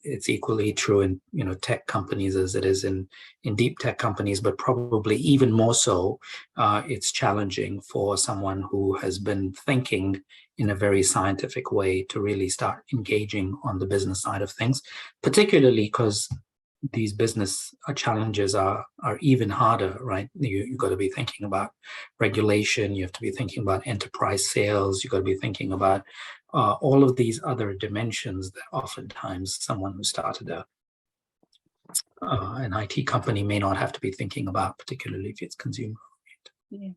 It's equally true in, you know, tech companies as it is in deep tech companies, but probably even more so, it's challenging for someone who has been thinking in a very scientific way to really start engaging on the business side of things, particularly because these business challenges are even harder, right? You've got to be thinking about regulation, you have to be thinking about enterprise sales, you've got to be thinking about all of these other dimensions that oftentimes someone who started an IT company may not have to be thinking about, particularly if it's consumer oriented. Yeah,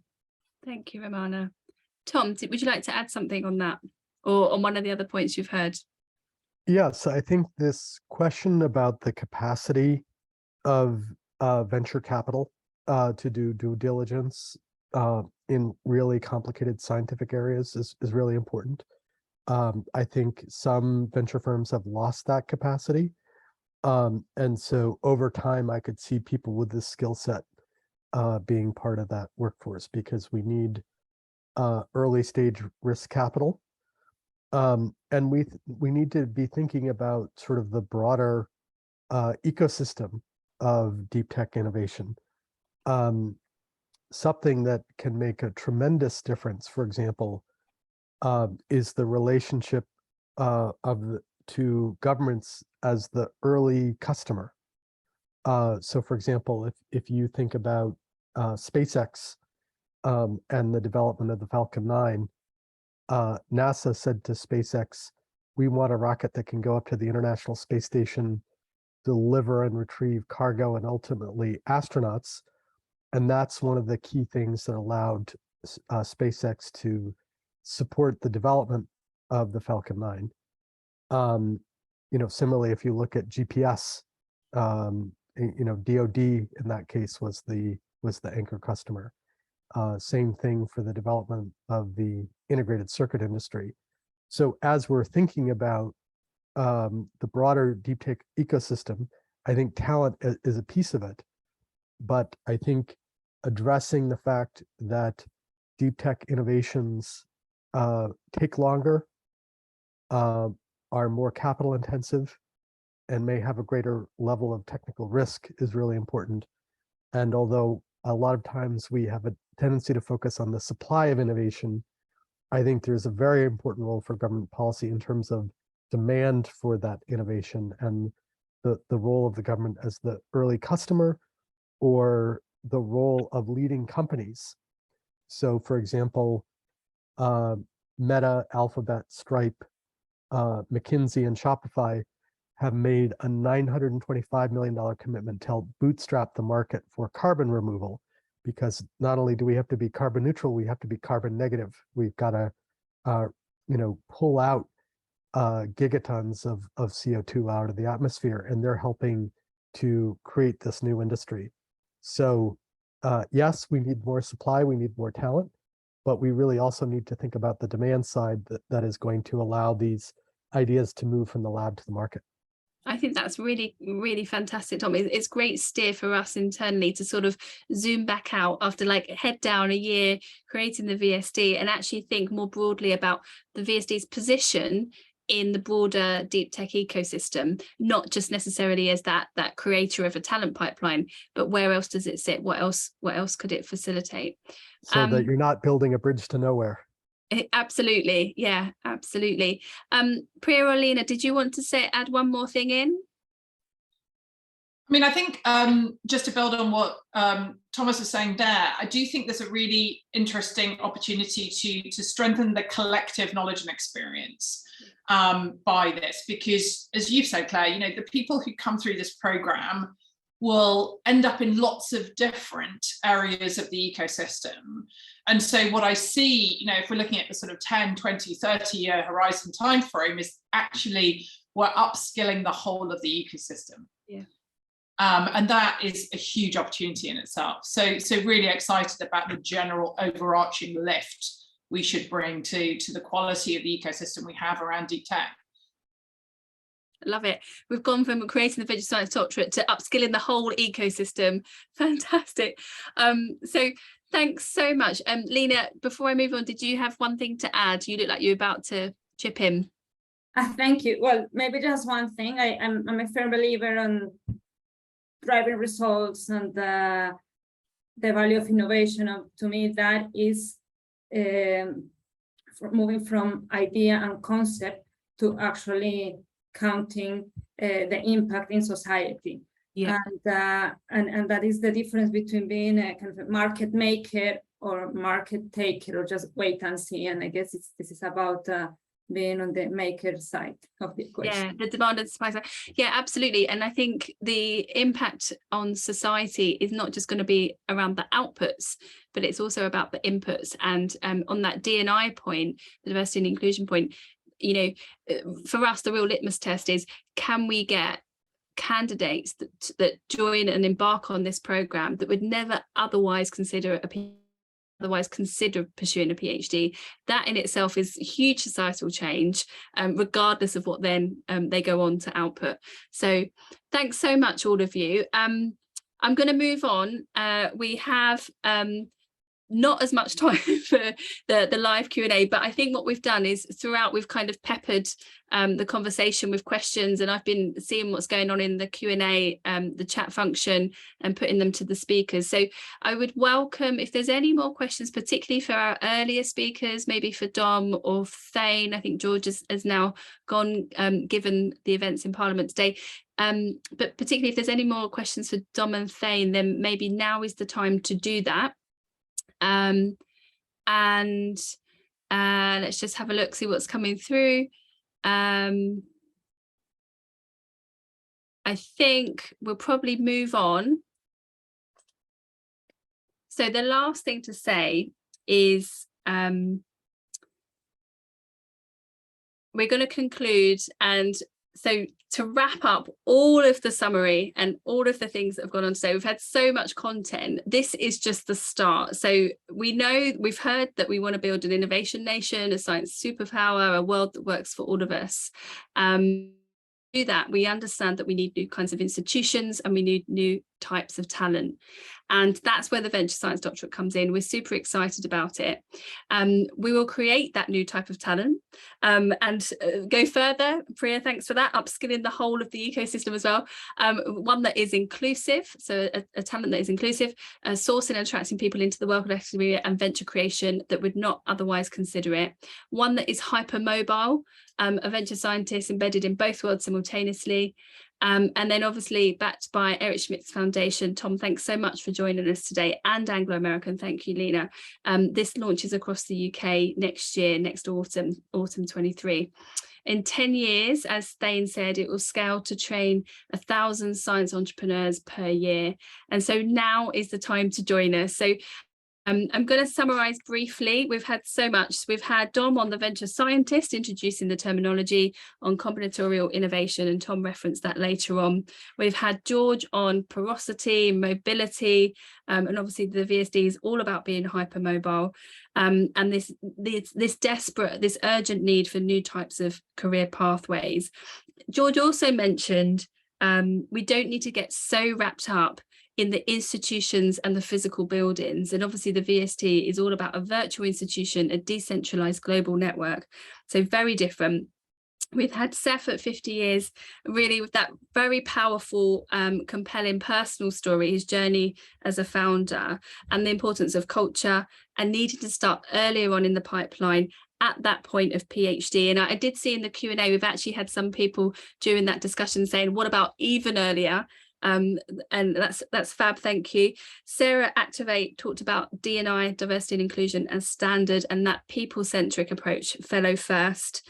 thank you, Ramana. Tom, would you like to add something on that, or on one of the other points you've heard? Yes, I think this question about the capacity of venture capital to do due diligence in really complicated scientific areas is really important. I think some venture firms have lost that capacity. And so over time, I could see people with this skill set being part of that workforce, because we need early stage risk capital. And we need to be thinking about sort of the broader ecosystem of deep tech innovation. Something that can make a tremendous difference, for example, is the relationship to governments as the early customer. So for example, if you think about SpaceX and the development of the Falcon 9, NASA said to SpaceX, we want a rocket that can go up to the International Space Station, deliver and retrieve cargo, and ultimately astronauts. And that's one of the key things that allowed SpaceX to support the development of the Falcon 9. Similarly, if you look at GPS, DoD in that case was the anchor customer. Same thing for the development of the integrated circuit industry. So as we're thinking about the broader deep tech ecosystem, I think talent is a piece of it. But I think addressing the fact that deep tech innovations take longer, are more capital intensive, and may have a greater level of technical risk is really important. And although a lot of times we have a tendency to focus on the supply of innovation, I think there's a very important role for government policy in terms of demand for that innovation and the role of the government as the early customer or the role of leading companies. So for example, Meta, Alphabet, Stripe, McKinsey, and Shopify have made a $925 million commitment to help bootstrap the market for carbon removal, because not only do we have to be carbon neutral, we have to be carbon negative. We've got to, pull out gigatons of CO2 out of the atmosphere, and they're helping to create this new industry. So yes, we need more supply, we need more talent, but we really also need to think about the demand side that is going to allow these ideas to move from the lab to the market. I think that's really, really fantastic, Tom. It's great steer for us internally to sort of zoom back out after head down a year creating the VSD and actually think more broadly about the VSD's position in the broader deep tech ecosystem, not just necessarily as that creator of a talent pipeline, but where else does it sit? What else could it facilitate? So that you're not building a bridge to nowhere. Absolutely. Yeah, absolutely. Priya or Lina, did you want to add one more thing in? I mean, I think just to build on what Thomas was saying there, I do think there's a really interesting opportunity to strengthen the collective knowledge and experience by this, because as you've said, Claire, the people who come through this program will end up in lots of different areas of the ecosystem. And so what I see, if we're looking at the sort of 10, 20, 30-year horizon timeframe, is actually we're upskilling the whole of the ecosystem. Yeah. And that is a huge opportunity in itself. So really excited about the general overarching lift we should bring to the quality of the ecosystem we have around deep tech. Love it. We've gone from creating the Venture Science Doctorate to upskilling the whole ecosystem. Fantastic. So thanks so much. Lina, before I move on, did you have one thing to add? You look like you're about to chip in. Thank you. Well, maybe just one thing. I'm a firm believer on driving results and the value of innovation. To me, that is moving from idea and concept to actually counting the impact in society. Yeah. And that is the difference between being a kind of a market maker or market taker, or just wait and see. And I guess this is about being on the maker side of the equation. Yeah, the demand and supply side. Yeah, absolutely. And I think the impact on society is not just going to be around the outputs, but it's also about the inputs. And on that D&I point, the diversity and inclusion point, for us, the real litmus test is, can we get candidates that join and embark on this program that would never otherwise consider pursuing a PhD? That in itself is huge societal change, regardless of what then they go on to output. So thanks so much, all of you. I'm going to move on. We have not as much time for the live Q&A, but I think what we've done is throughout we've kind of peppered the conversation with questions, and I've been seeing what's going on in the Q&A, the chat function, and putting them to the speakers. So I would welcome if there's any more questions, particularly for our earlier speakers, maybe for Dom or Thane. I think George has now gone, given the events in Parliament today. But particularly if there's any more questions for Dom and Thane, then maybe now is the time to do that. Let's just have a look, see what's coming through. I think we'll probably move on. So the last thing to say is we're going to conclude, and so to wrap up all of the summary and all of the things that have gone on today, we've had so much content. This is just the start. So we've heard that we want to build an innovation nation, a science superpower, a world that works for all of us. Do that, we understand that we need new kinds of institutions and we need new types of talent. And that's where the Venture Science Doctorate comes in. We're super excited about it. We will create that new type of talent and go further. Priya, thanks for that. Upskilling the whole of the ecosystem as well. One that is inclusive, so a talent that is inclusive, sourcing and attracting people into the world of academia and venture creation that would not otherwise consider it. One that is hypermobile, a venture scientist embedded in both worlds simultaneously. And then obviously backed by Eric Schmidt's Foundation. Tom, thanks so much for joining us today, and Anglo American. Thank you, Lina. This launches across the UK next year, next autumn 23. In 10 years, as Thane said, it will scale to train 1,000 science entrepreneurs per year. And so now is the time to join us. So I'm going to summarize briefly. We've had so much. We've had Dom on the venture scientist, introducing the terminology on combinatorial innovation, and Tom referenced that later on. We've had George on porosity, mobility, and obviously the VSD is all about being hypermobile, and this urgent need for new types of career pathways. George also mentioned we don't need to get so wrapped up in the institutions and the physical buildings. And obviously the VST is all about a virtual institution, a decentralized global network. So very different. We've had Seth at 50 years, really with that very powerful, compelling personal story, his journey as a founder, and the importance of culture, and needing to start earlier on in the pipeline at that point of PhD. And I did see in the Q&A, we've actually had some people during that discussion saying, what about even earlier? And that's fab, thank you. Sarah Activate talked about D&I, diversity and inclusion, as standard, and that people-centric approach, fellow first.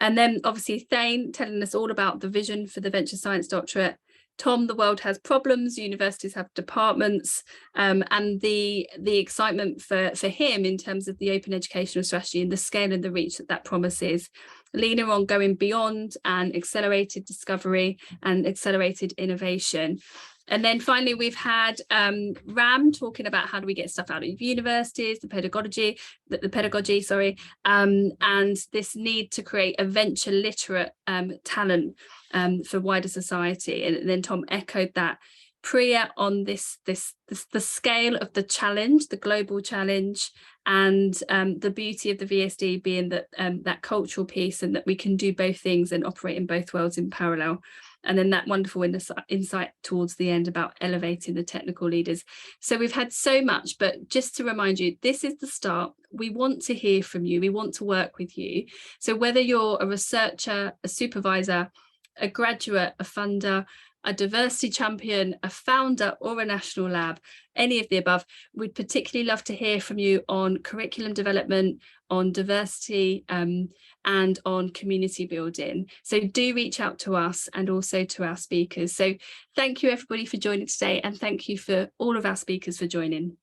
And then obviously Thane telling us all about the vision for the Venture Science Doctorate. Tom, the world has problems, universities have departments, and the excitement for him in terms of the open educational strategy and the scale and the reach that promises. Lina on going beyond and accelerated discovery and accelerated innovation. And then finally, we've had Ram talking about how do we get stuff out of universities, the pedagogy, and this need to create a venture literate talent for wider society. And then Tom echoed that. Priya on the scale of the challenge, the global challenge, and the beauty of the VSD being that that cultural piece, and that we can do both things and operate in both worlds in parallel. And then that wonderful insight towards the end about elevating the technical leaders. So we've had so much, but just to remind you, this is the start. We want to hear from you. We want to work with you. So whether you're a researcher, a supervisor, a graduate, a funder, a diversity champion, a founder, or a national lab, any of the above, we'd particularly love to hear from you on curriculum development, on diversity, and on community building. So do reach out to us and also to our speakers. So thank you everybody for joining today, and thank you for all of our speakers for joining.